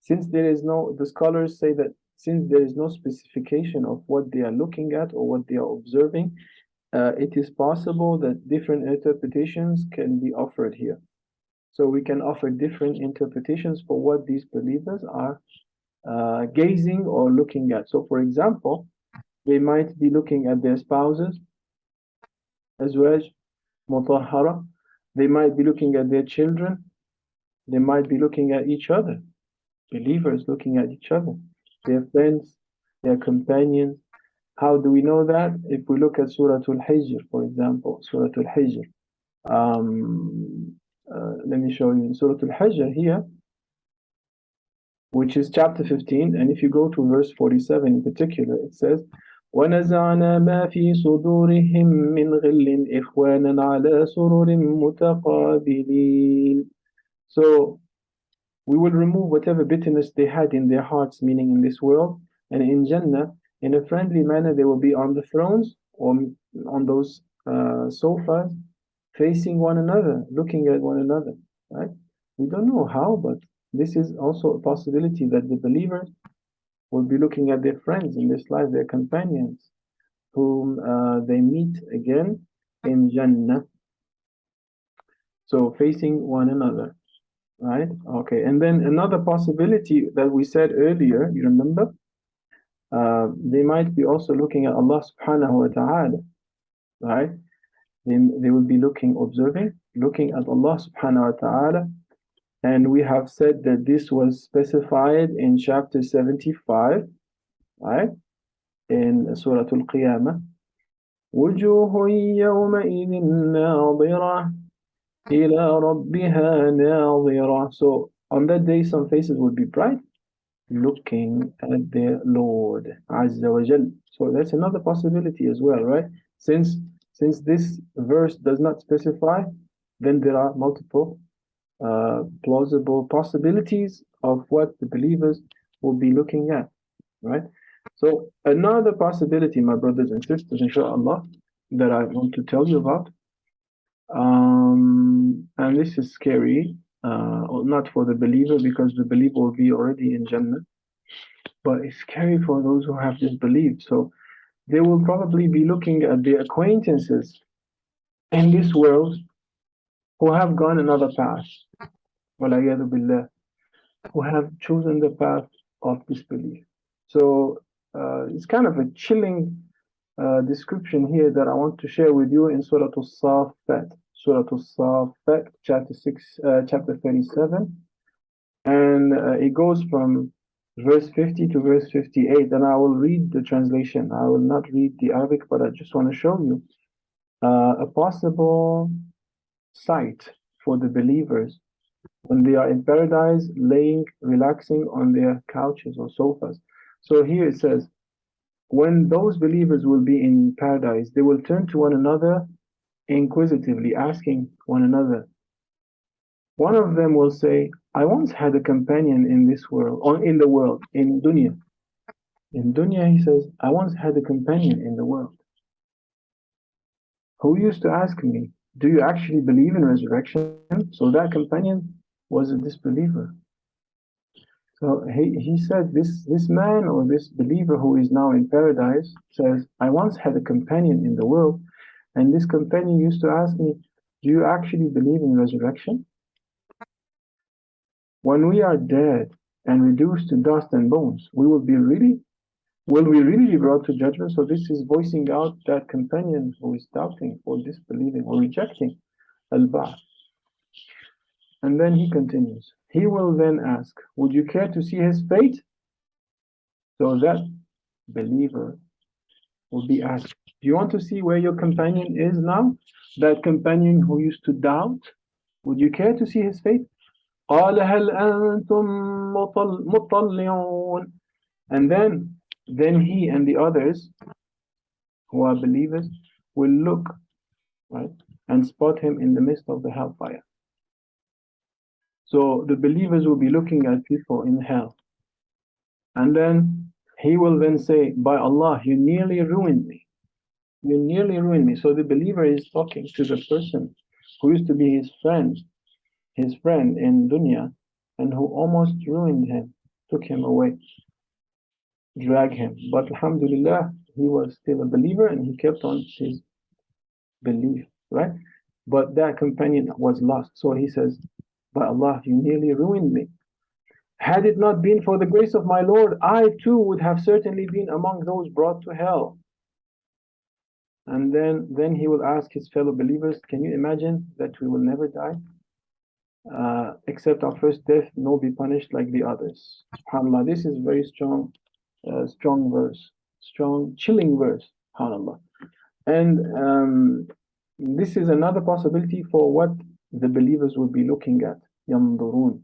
Since there is no, the scholars say that since there is no specification of what they are looking at or what they are observing, it is possible that different interpretations can be offered here. So we can offer different interpretations for what these believers are gazing or looking at. So for example, they might be looking at their spouses, azwaj, mutahhara. They might be looking at their children. They might be looking at each other. Believers looking at each other, their friends, their companions. How do we know that? If we look at Surah Al-Hijr, for example, Surah Al-Hijr. Let me show you in Surah Al-Hijr here, which is chapter 15, and if you go to verse 47 in particular, it says, وَنَزَعْنَا مَا فِي صُدُورِهِم مِّنْ غِلٍّ إِخْوَانًا عَلَى سُرُرٍ مُتَقَابِلِينَ. So we will remove whatever bitterness they had in their hearts, meaning in this world, and in Jannah, in a friendly manner, they will be on the thrones or on those sofas, facing one another, looking at one another, right? We don't know how, but this is also a possibility that the believers will be looking at their friends in this life, their companions, whom they meet again in Jannah. So facing one another, right? Okay, and then another possibility that we said earlier, you remember? They might be also looking at Allah subhanahu wa ta'ala, right? They will be observing, looking at Allah subhanahu wa ta'ala. And we have said that this was specified in chapter 75, right? In Surah Al-Qiyamah. وُجُوهٌ يَوْمَئِذٍ نَاظِرَةٌ إِلَى رَبِّهَا نَاظِرَةٌ. So on that day, some faces will be bright, looking at their Lord Azza wa Jal. So that's another possibility as well, right? Since this verse does not specify, then there are multiple plausible possibilities of what the believers will be looking at, right? So another possibility, my brothers and sisters, inshallah, that I want to tell you about, and this is scary, not for the believer because the believer will be already in Jannah, but it's scary for those who have disbelieved. So they will probably be looking at their acquaintances in this world who have gone another path, وَلَيَذُ بِاللَّهِ, who have chosen the path of disbelief. So it's kind of a chilling description here that I want to share with you in Surah Al-Saffat. Surah Al-Saffat, chapter 37. And it goes from verse 50 to verse 58. And I will read the translation. I will not read the Arabic, but I just want to show you a possible sight for the believers when they are in paradise, relaxing on their couches or sofas. So here it says, when those believers will be in paradise, they will turn to one another inquisitively, asking one another. One of them will say, I once had a companion in this world, or in the world, in dunya. In dunya, he says, I once had a companion in the world who used to ask me, do you actually believe in resurrection? So that companion was a disbeliever. So he said, this man or this believer who is now in paradise says, I once had a companion in the world, and this companion used to ask me, do you actually believe in resurrection? When we are dead and reduced to dust and bones, will we really be brought to judgment? So this is voicing out that companion who is doubting or disbelieving or rejecting al-Ba'ath. And then he continues. He will then ask, would you care to see his fate? So that believer will be asked, do you want to see where your companion is now? That companion who used to doubt, would you care to see his fate? قال هل أنتم مطلعون. And then he and the others who are believers will look, right, and spot him in the midst of the hellfire. So the believers will be looking at people in hell. And then he will then say, by Allah, you nearly ruined me. You nearly ruined me. So the believer is talking to the person who used to be his friend in dunya, and who almost ruined him, took him away, dragged him. But alhamdulillah, he was still a believer and he kept on his belief, right? But that companion was lost. So he says, by Allah, you nearly ruined me. Had it not been for the grace of my Lord, I too would have certainly been among those brought to hell. And then he will ask his fellow believers, can you imagine that we will never die? Except our first death, no be punished like the others. SubhanAllah, this is very strong verse, strong, chilling verse, SubhanAllah. And this is another possibility for what the believers will be looking at. ينظرون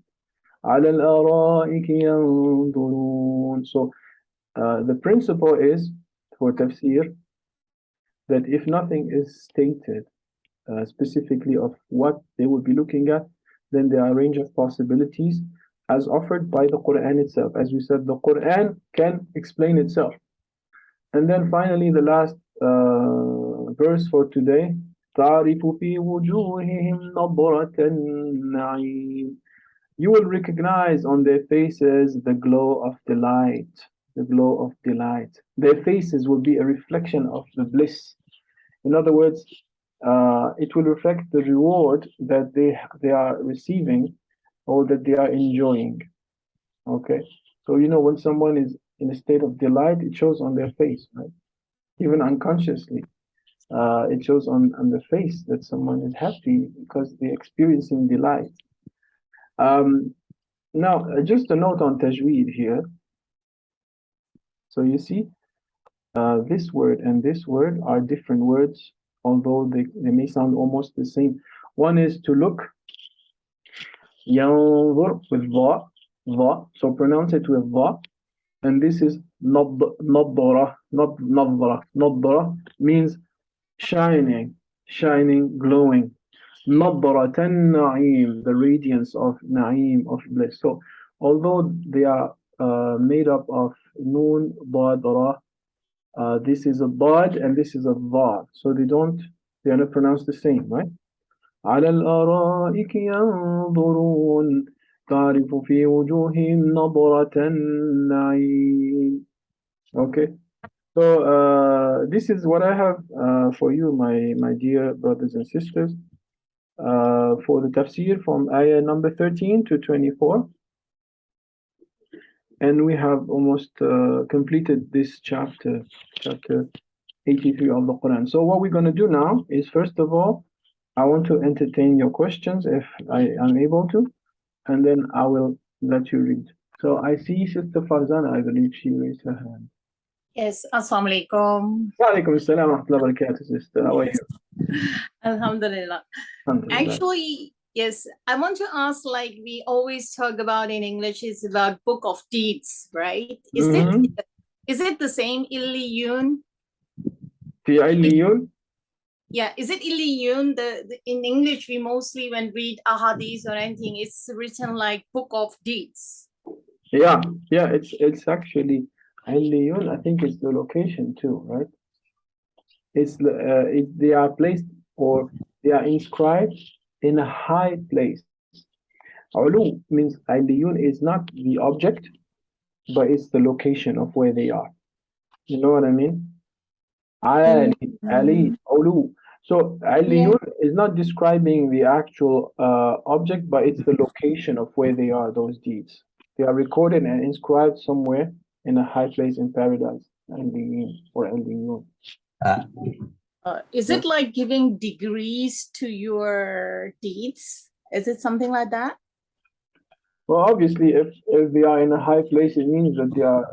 على الأرائك ينظرون. So the principle is for Tafseer that if nothing is stated specifically of what they will be looking at, then there are a range of possibilities as offered by the Quran itself. As we said, the Quran can explain itself. And then finally, the last verse for today, تعرف في وجوههم نضرة النعيم. You will recognize on their faces the glow of delight, the glow of delight. Their faces will be a reflection of the bliss. In other words, it will reflect the reward that they are receiving or that they are enjoying. Okay, so you know when someone is in a state of delight, it shows on their face, right? Even unconsciously, it shows on the face that someone is happy because they're experiencing delight. Now, just a note on Tajweed here. So you see, this word and this word are different words, although they may sound almost the same. One is to look, ينظر with va, so pronounce it with va, and this is نضرة, نضرة means shining, glowing. نضرة النعيم, the radiance of na'im, of bliss. So although they are made up of noon, dad, ra, this is a dad and this is a va, so they are not pronounced the same, right? على الأرائك ينظرون تعرف في وجوههم نضرة النعيم. Okay, so this is what I have for you, my dear brothers and sisters, for the tafsir from ayah number 13 to 24. And we have almost completed this chapter 83 of the Quran. So what we're going to do now is, first of all, I want to entertain your questions if I am able to, and then I will let you read. So I see Sister Farzana, I believe she raised her hand. Yes, Assalamu alaikum. Wa alaikum assalam wa rahmatullahi wa barakatuh, sister. How are you? Alhamdulillah. Alhamdulillah. Actually, yes, I want to ask, like we always talk about in English, is about Book of Deeds, right? Is it the same Illiyun? في عليون? Yeah, is it Illiyun? In English, we mostly when read ahadith or anything, it's written like Book of Deeds. Yeah, it's actually عليون. I think it's the location too, right? It's they are placed or they are inscribed in a high place. Ulu means عليون is not the object, but it's the location of where they are. You know what I mean? Ali, Ulu. So عليون is not describing the actual object, but it's the location of where they are, those deeds. They are recorded and inscribed somewhere in a high place in paradise. عليين or عليون. Is it like giving degrees to your deeds? Is it something like that? Well, obviously, if they are in a high place, it means that they are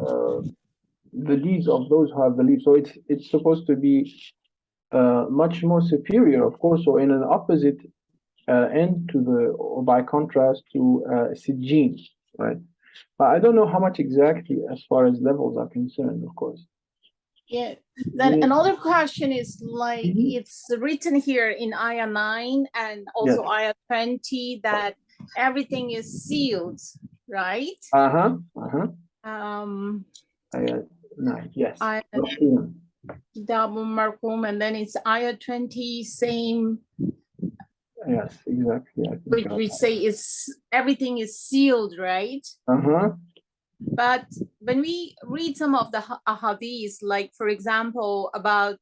the deeds of those who have believed. So it's supposed to be much more superior, of course, or in an opposite end to or by contrast to Sijin, right? But I don't know how much exactly as far as levels are concerned, of course. Yeah. Then another question is like it's written here in Ayah 9 and also Ayah 20 that everything is sealed, right? Ayah 9, yes. Kitabun Marqum, and then it's Ayah 20, same. Yes, exactly. We say everything is sealed, right? But when we read some of the ahadith, like for example about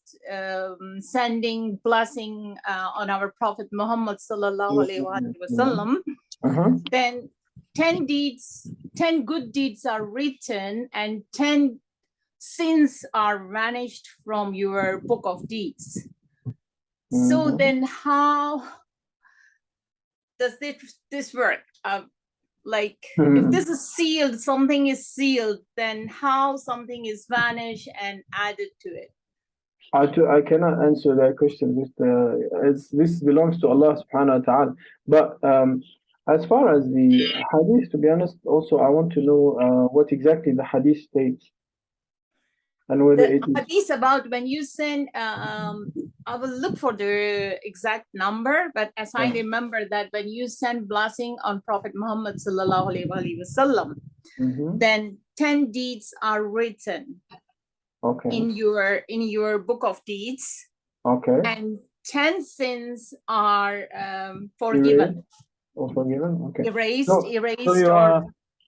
sending blessing on our Prophet Muhammad sallallahu alaihi wasallam, then 10 good deeds are written and 10 sins are vanished from your book of deeds. So then how does this work? Like if this is sealed, something is sealed, then how something is vanished and added to it? I cannot answer that question. This belongs to Allah subhanahu wa ta'ala. But as far as the hadith, to be honest, also I want to know what exactly the hadith states. And whether it is hadith about when you send, I will look for the exact number, but as I remember that when you send blessing on Prophet Muhammad sallallahu alaihi wasallam, then 10 deeds are written in your book of deeds, and 10 sins are forgiven. Erased. So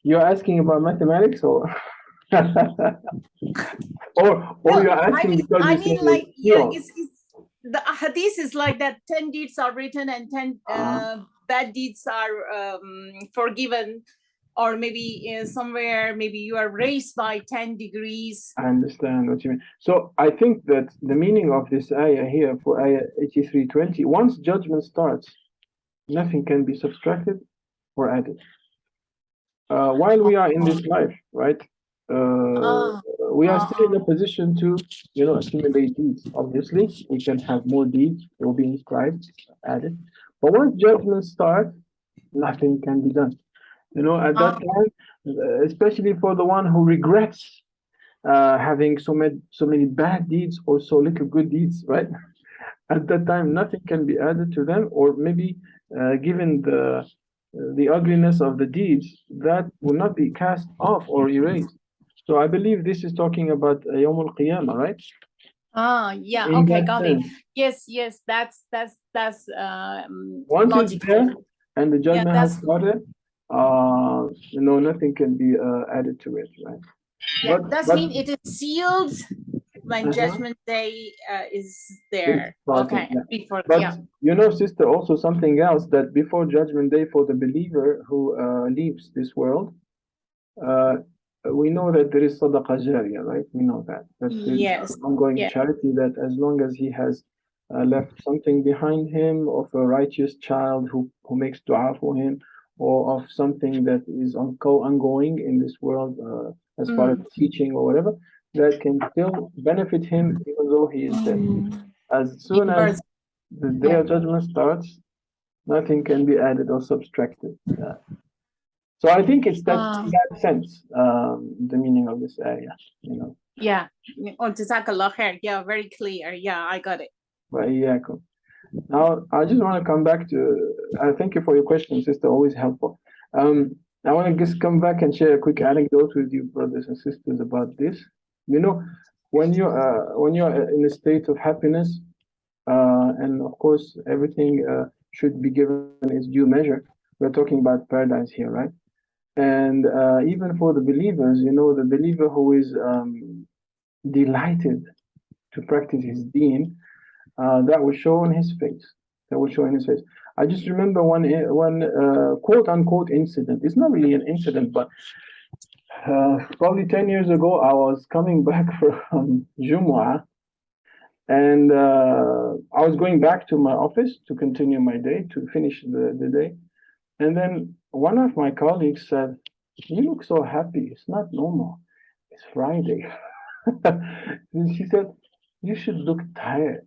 you're asking about mathematics or? or you're asking because I mean like the hadith is like that 10 deeds are written and 10 bad deeds are forgiven, or maybe somewhere maybe you are raised by 10 degrees. I understand what you mean. So I think that the meaning of this ayah here for ayah 83:20, once judgment starts, nothing can be subtracted or added. While we are in this life, right? We are still in a position to, accumulate deeds. Obviously, we can have more deeds. They will be inscribed, added. But once judgment starts, nothing can be done. At that time, especially for the one who regrets having so many bad deeds or so little good deeds, right? At that time, nothing can be added to them, or maybe given the ugliness of the deeds, that will not be cast off or erased. So I believe this is talking about Yawm al-Qiyamah, right? Yeah, In okay, that got sense. it. Yes, that's once logical. it's there and the judgment has started, nothing can be added to it, right? Yeah, that means it is sealed when judgment day is there. Okay, before, but sister, also something else, that before judgment day for the believer who leaves this world, we know that there is sadaqah jariyah, right? We know that. That's ongoing charity that as long as he has left something behind him, of a righteous child who makes dua for him, or of something that is ongoing in this world as far as teaching or whatever, that can still benefit him even though he is dead. As soon as the day of judgment starts, nothing can be added or subtracted. So I think it's that in that sense, the meaning of this area, you know. Yeah. Oh, Jazakallah khair. Yeah, very clear. Yeah, I got it. Now, I just want to come back to, thank you for your question, sister, always helpful. I want to just come back and share a quick anecdote with you, brothers and sisters, about this. You know, when you're in a state of happiness, and of course, everything should be given its due measure. We're talking about paradise here, right? And even for the believers, you know, the believer who is delighted to practice his deen, that will show on his face. That will show in his face. I just remember one quote unquote incident. It's not really an incident, but probably 10 years ago, I was coming back from UMAH, and I was going back to my office to continue my day, to finish the day. And then one of my colleagues said, "You look so happy. It's not normal. It's Friday." And she said, "You should look tired."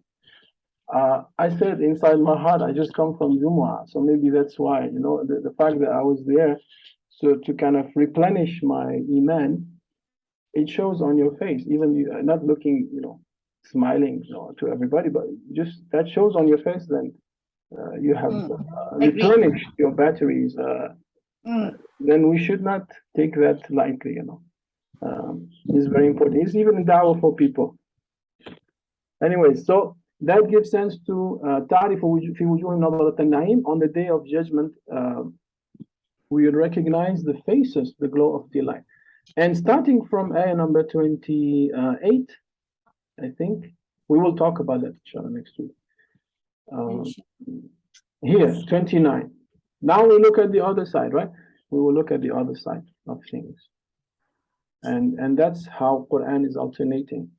I said inside my heart, I just come from UMAH, so maybe that's why, you know, the fact that I was there, so to kind of replenish my iman, it shows on your face, even you not looking, you know, smiling, you know, to everybody, but just that shows on your face that you have replenished your batteries. Then we should not take that lightly, you know. It's very important. It's even a dawah for people. Anyway, so that gives sense to تعرف في وجوه نظرة النعيم. On the day of judgment, we will recognize the faces, the glow of delight. And starting from ayah number 28, I think, we will talk about that inshallah next week. Here, 29. Now we look at the other side, right? We will look at the other side of things. And that's how Quran is alternating.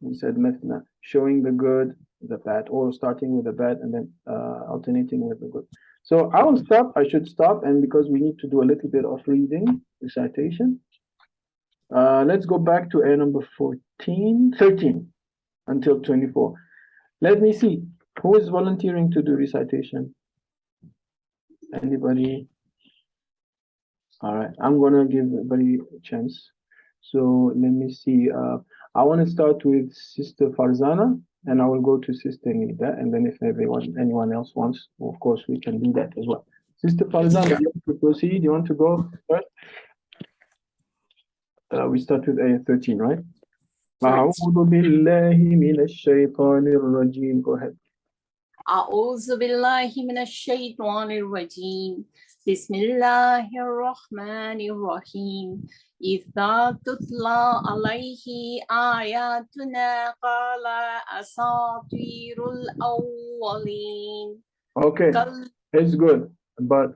We said Mithna, showing the good, the bad, or starting with the bad and then alternating with the good. So I will stop, I should stop, and because we need to do a little bit of reading, recitation. Let's go back to ayah number 13 until 24. Let me see, who is volunteering to do recitation? Anybody? All right, I'm gonna give everybody a chance. So let me see, I want to start with Sister Farzana, and I will go to Sister Nida, and then if anyone else wants, of course, we can do that as well. Sister Farzana, you want to proceed? You want to go first? We start with ayah 13, right? أعوذ بالله من الشيطان الرجيم. Go ahead. أعوذ بالله من الشيطان الرجيم. بسم الله الرحمن الرحيم. إذا تتلى عليه آياتنا قال أساطير الأولين. Okay, it's good, but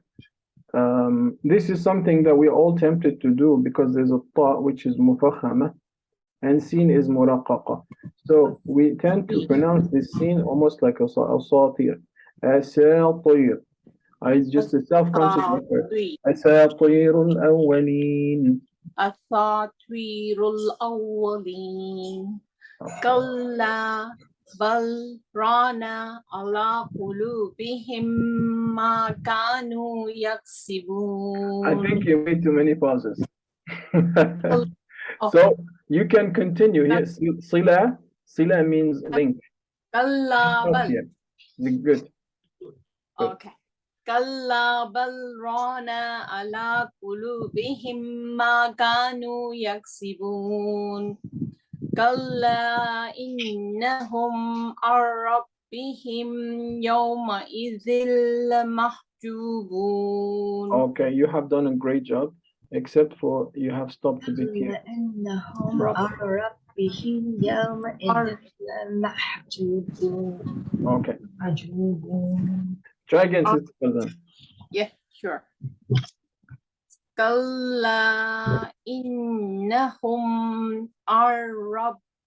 this is something that we're all tempted to do because there's a ta which is mufakhama and sin is muraqqaqa. So we tend to pronounce this sin almost like a satir. Asatir. It's just a self-conscious effort. Asatir al-awwalin. أساطير الأولين. كلا بل ران على قلوبهم ما كانوا يكسبون. I think you made too many pauses. So you can continue here. Sila means link. كلا بل. Good. Okay. كلا بل ران على قلوبهم ما كانوا يكسبون. كلا إنهم عن ربهم يومئذ لمحجوبون. Okay, you have done a great job, except for you have stopped a bit here. إنهم عن ربهم يومئذ لمحجوبون. Okay. محجوبون. Try again, Sister Fazan. Yeah, sure. كلا إنهم عن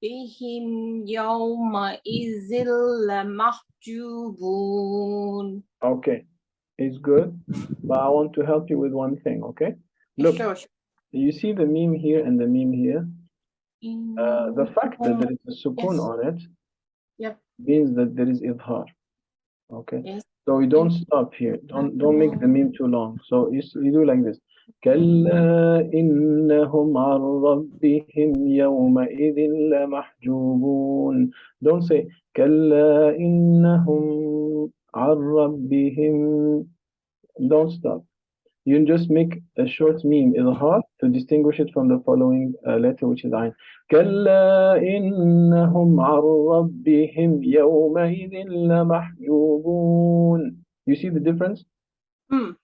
ربهم يومئذ لمحجوبون. Okay, it's good, but I want to help you with one thing, okay? Look, Sure. you see the meme here and the meme here? The fact that there is a sukun Yes. on it Yep. means that there is idhar, okay? Yes. So we don't stop here. Don't make the meme too long. So you do like this. كلا إنهم عن ربهم يومئذ لمحجوبون. Don't say كلا إنهم عن ربهم. Don't stop. You just make a short meme إظهار to distinguish it from the following letter, which is عين. كلا إنهم عن ربهم يومئذ لمحجوبون. You see the difference? All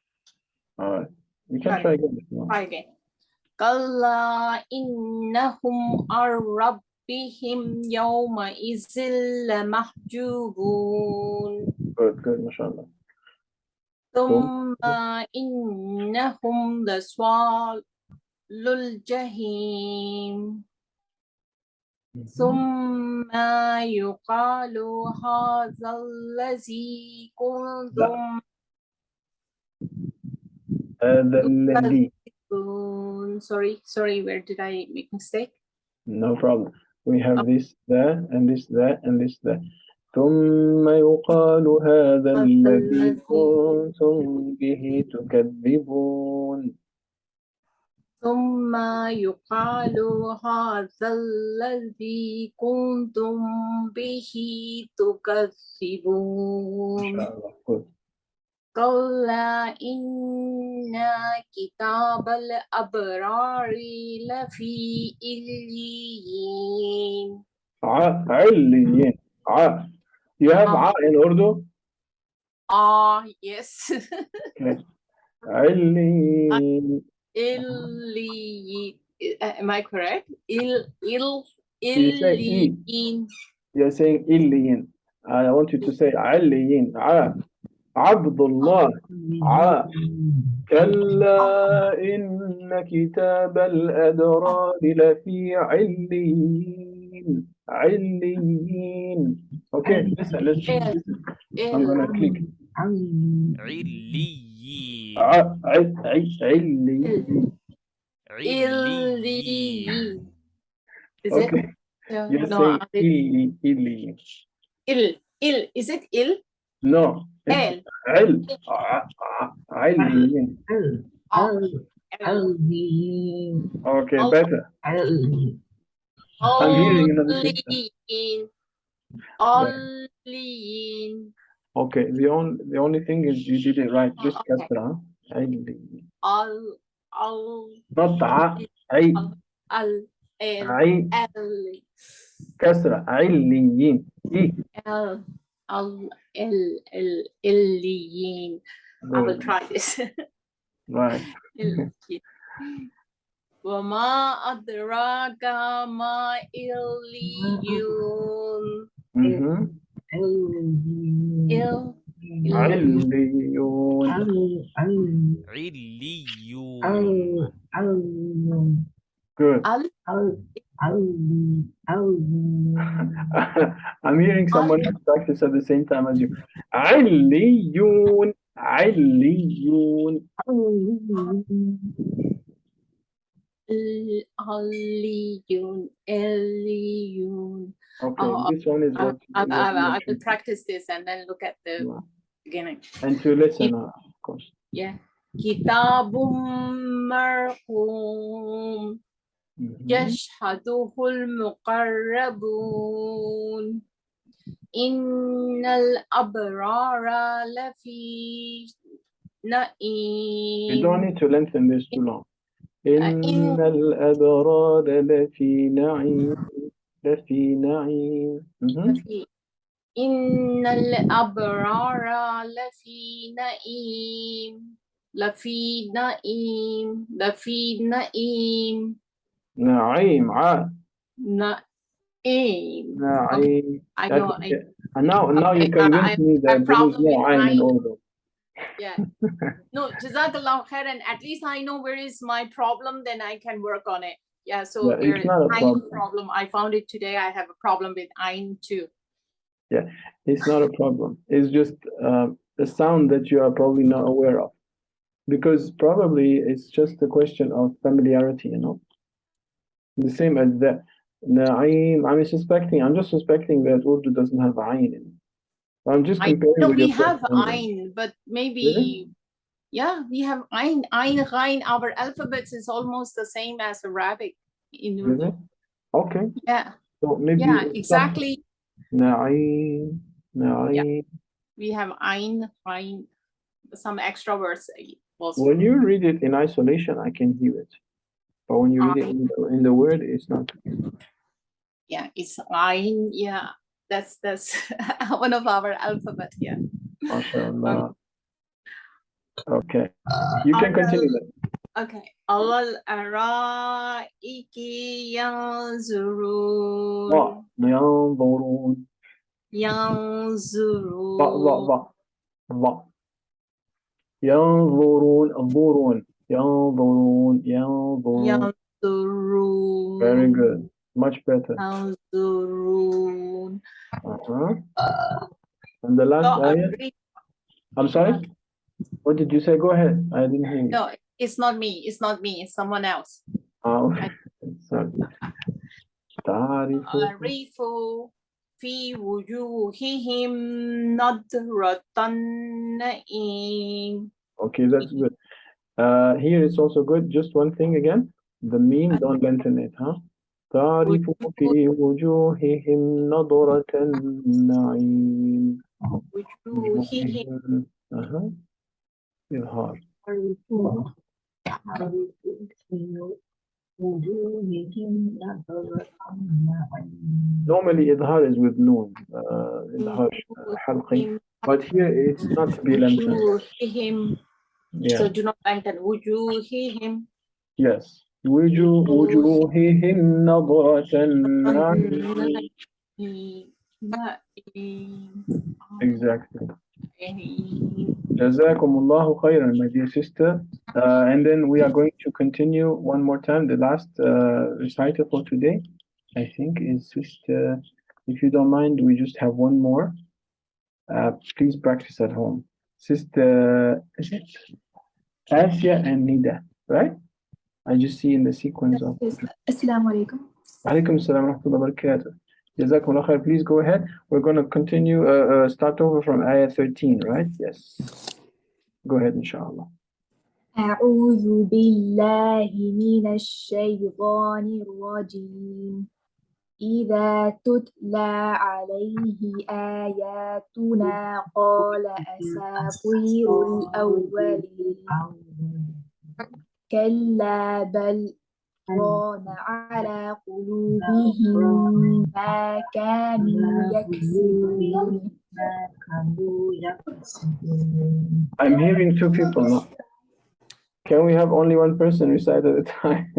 right. You can try again if you want. Try again. كلا إنهم عن ربهم يومئذ لمحجوبون. Good, mashallah. ثم إنهم لصال الجحيم. ثم يقال هذا الذي كنتم هذا الذي. Sorry, where did I make mistake? No problem. We have this there and this there and this there. ثم يقال هذا الذي كنتم به تكذبون. ثم يقال هذا الذي كنتم به تكذبون. كلا إن كتاب الأبرار لفي عليين. عليين. You have in Urdu? Yes. Okay. عليين. Am I correct? You're saying illiyin. I want you to say عليين. عبد الله. كلا إن كتاب الأبرار لفي عليين. عليين. Okay, listen. I'm gonna click. عليين. عليين. Is okay. it? You're No, saying illiyin. Is it il? No. El. عليين. Okay, better. I'm hearing another thing. Okay, the only thing is you did it right. Just kasra. Not kasra. عليين. Illiyin. I will try this. Right. وما أدراك ما إليون. عليون. Good. I'm hearing someone else practice at the same time as you. عليون. عليون. Eliyun. Okay, this one is what I will practice this and then look at the beginning. And to listen, of course. Yeah. Kitabum marqum yashhaduhul muqarrabun innal abrara lafi na'im. You don't need to lengthen this too long. إن الأبرار لفي نعيم. لفي نعيم. إن الأبرار لفي نعيم. لفي نعيم. لفي نعيم. نعيم. نعيم. نعيم. I know. And now you convince me that there is no ayn in Urdu. Yeah. No, Jazakallah khairan. At least I know where is my problem, then I can work on it. Yeah, so Yeah, there's it's not a Ain problem. problem. I found it today. I have a problem with Ain too. Yeah, it's not a problem. It's just a sound that you are probably not aware of. Because probably it's just a question of familiarity, you know. The same as that. Na'im, I'm just suspecting that Urdu doesn't have Ain in it. I'm just comparing No, with we your have first Ain, but maybe, Really? yeah, we have Ain, Ghain. Our alphabets is almost the same as Arabic in Urdu. Really? Okay. Yeah, So maybe yeah, stop. exactly. Na'im, Na'im. We have Ain, Ghain, some extra words also. When you read it in isolation, I can hear it. But when you read it in the word, it's not. Yeah, it's Ain. Yeah, that's one of our alphabet. Yeah. MashaAllah. Okay. You can continue that. Okay. Al araiki yanzurun. ينظرون. Yanzurun. ينظرون ظرون ينظرون ينظرون. Yanzurun. Very good. Much better. Yanzurun. And the last No, ayah? I'm sorry? What did you say? Go ahead. I didn't hear you. no, it's not me. It's not me. It's someone else. Oh, sorry. تعرف تعرف في وجوههم نضرة النعيم. Okay, that's good. Here it's also good. Just one thing again. The meme, don't lengthen it, huh? تعرف في وجوههم نضرة النعيم. وجوههم إظهار. Normally إظهار is with noon, إظهار حلقي, but here it's not to be lengthened. وجوههم. Yeah. So do not lengthen. وجوههم. Yes. وجوههم نضرة النعيم. Exactly. Jazakumullahu khairan, my dear sister. And then we are going to continue one more time. The last recital for today, I think, is just, if you don't mind, we just have one more. Please practice at home. Sister, is it Asia and Nida, right? I just see in the sequence of. Assalamu alaikum. Alaikum assalam wa rahmatullahi wa barakatuh. Jazakumullah khair. Please go ahead. We're going to continue, start over from ayah 13, right? Yes. Go ahead, inshallah. أعوذ بالله من الشيطان الرجيم إذا تتلى عليه آياتنا قال أساطير الأولين كلا بل ران على قلوبهم ما كانوا يكسبون. I'm hearing two people now. Can we have only one person recite at a time?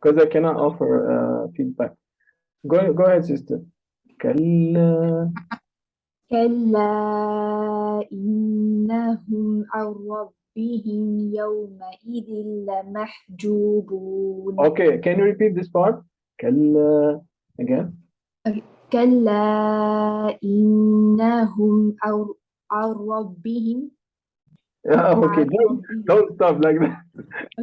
Because I cannot offer feedback. Go ahead, sister. كلا إنهم عن ربهم يومئذ لمحجوبون. Okay, can you repeat this part? كلا again. كلا إنهم عن ربهم. Okay, don't stop like that.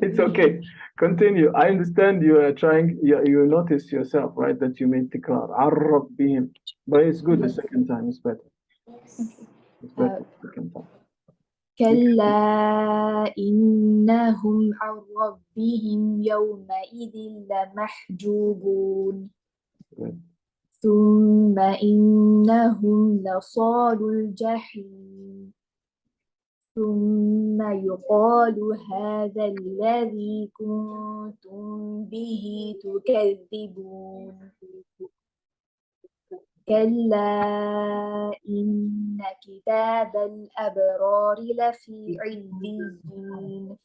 It's okay. Continue. I understand you are trying, you notice yourself, right, that you made tikrar. عربهم. But it's good the second time, it's better. It's better the second time. كلا إنهم عن ربهم يومئذ لمحجوبون. ثم إنهم لصالو الجحيم ثم يقال هذا الذي كنتم به تكذبون. كلا إن كتاب الأبرار لفي عليين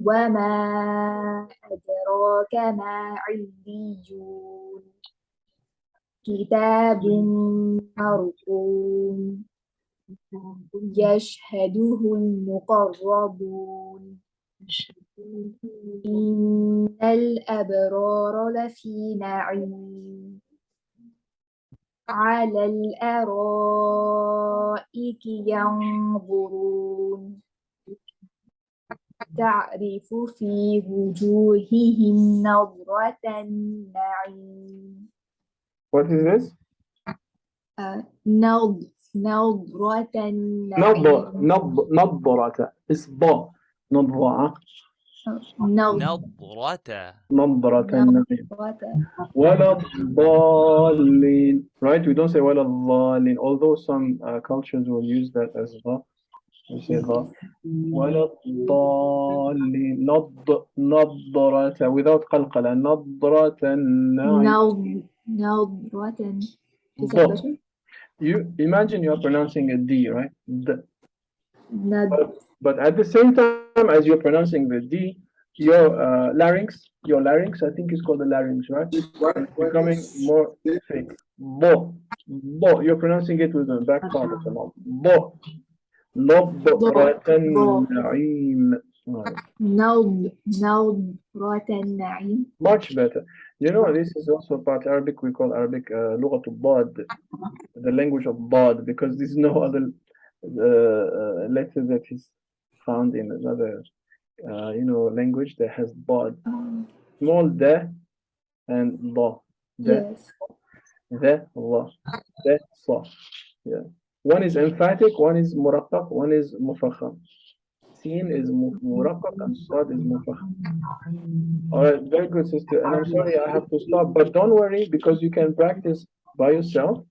وما أدراك ما عليون كتاب مرقوم يشهده المقربون إن الأبرار لفي نعيم على الأرائك ينظرون تعرف في وجوههم نظرة النعيم. What is this? نظرة النعيم. نظرة. It's ضاء. نظرة. نظرة النعيم. ولا الضالين. Right? We don't say ولا الضالين. Although some cultures will use that as ضاء. We say ضاء. ولا الضالين. نظرة without قلقلة. نظرة النعيم. نظرة. ضاء. You imagine you are pronouncing a D, right? But at the same time as you're pronouncing the D, your larynx, I think it's called the larynx, right? It's becoming more thick. Bo. You're pronouncing it with the back part of the mouth. Bo. نظرة النعيم. نظرة النعيم. Much better. You know, this is also part Arabic. We call Arabic لغة الضاد, the language of ضاد, because there's no other letter that is found in another language that has ضاد. Small da and ضا. Yes. The ضا. The صا. Yeah. One is emphatic, one is muraqqaq, one is mufakham. Sin is muraqqaq and sad is mufakham. All right, very good, sister. And I'm sorry I have to stop, but don't worry because you can practice by yourself.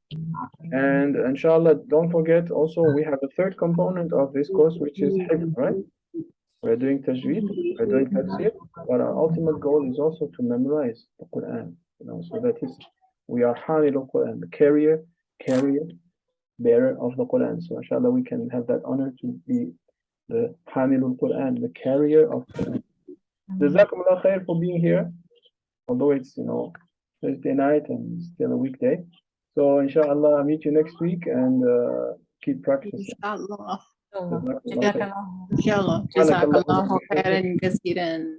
And inshallah, don't forget also we have a third component of this course, which is hifz, right? We're doing Tajweed, we're doing Tafseer, but our ultimate goal is also to memorize the Quran. So that is, we are Hamil al-Quran, the carrier, bearer of the Quran. So inshallah, we can have that honor to be the Hamil al-Quran, the carrier of Quran. Jazakumullah khair for being here, although it's Thursday night and still a weekday. So inshallah, I'll meet you next week and keep practicing. Inshallah. Jazakumullah khair. Inshallah. Jazakallahu khairan kaseeran.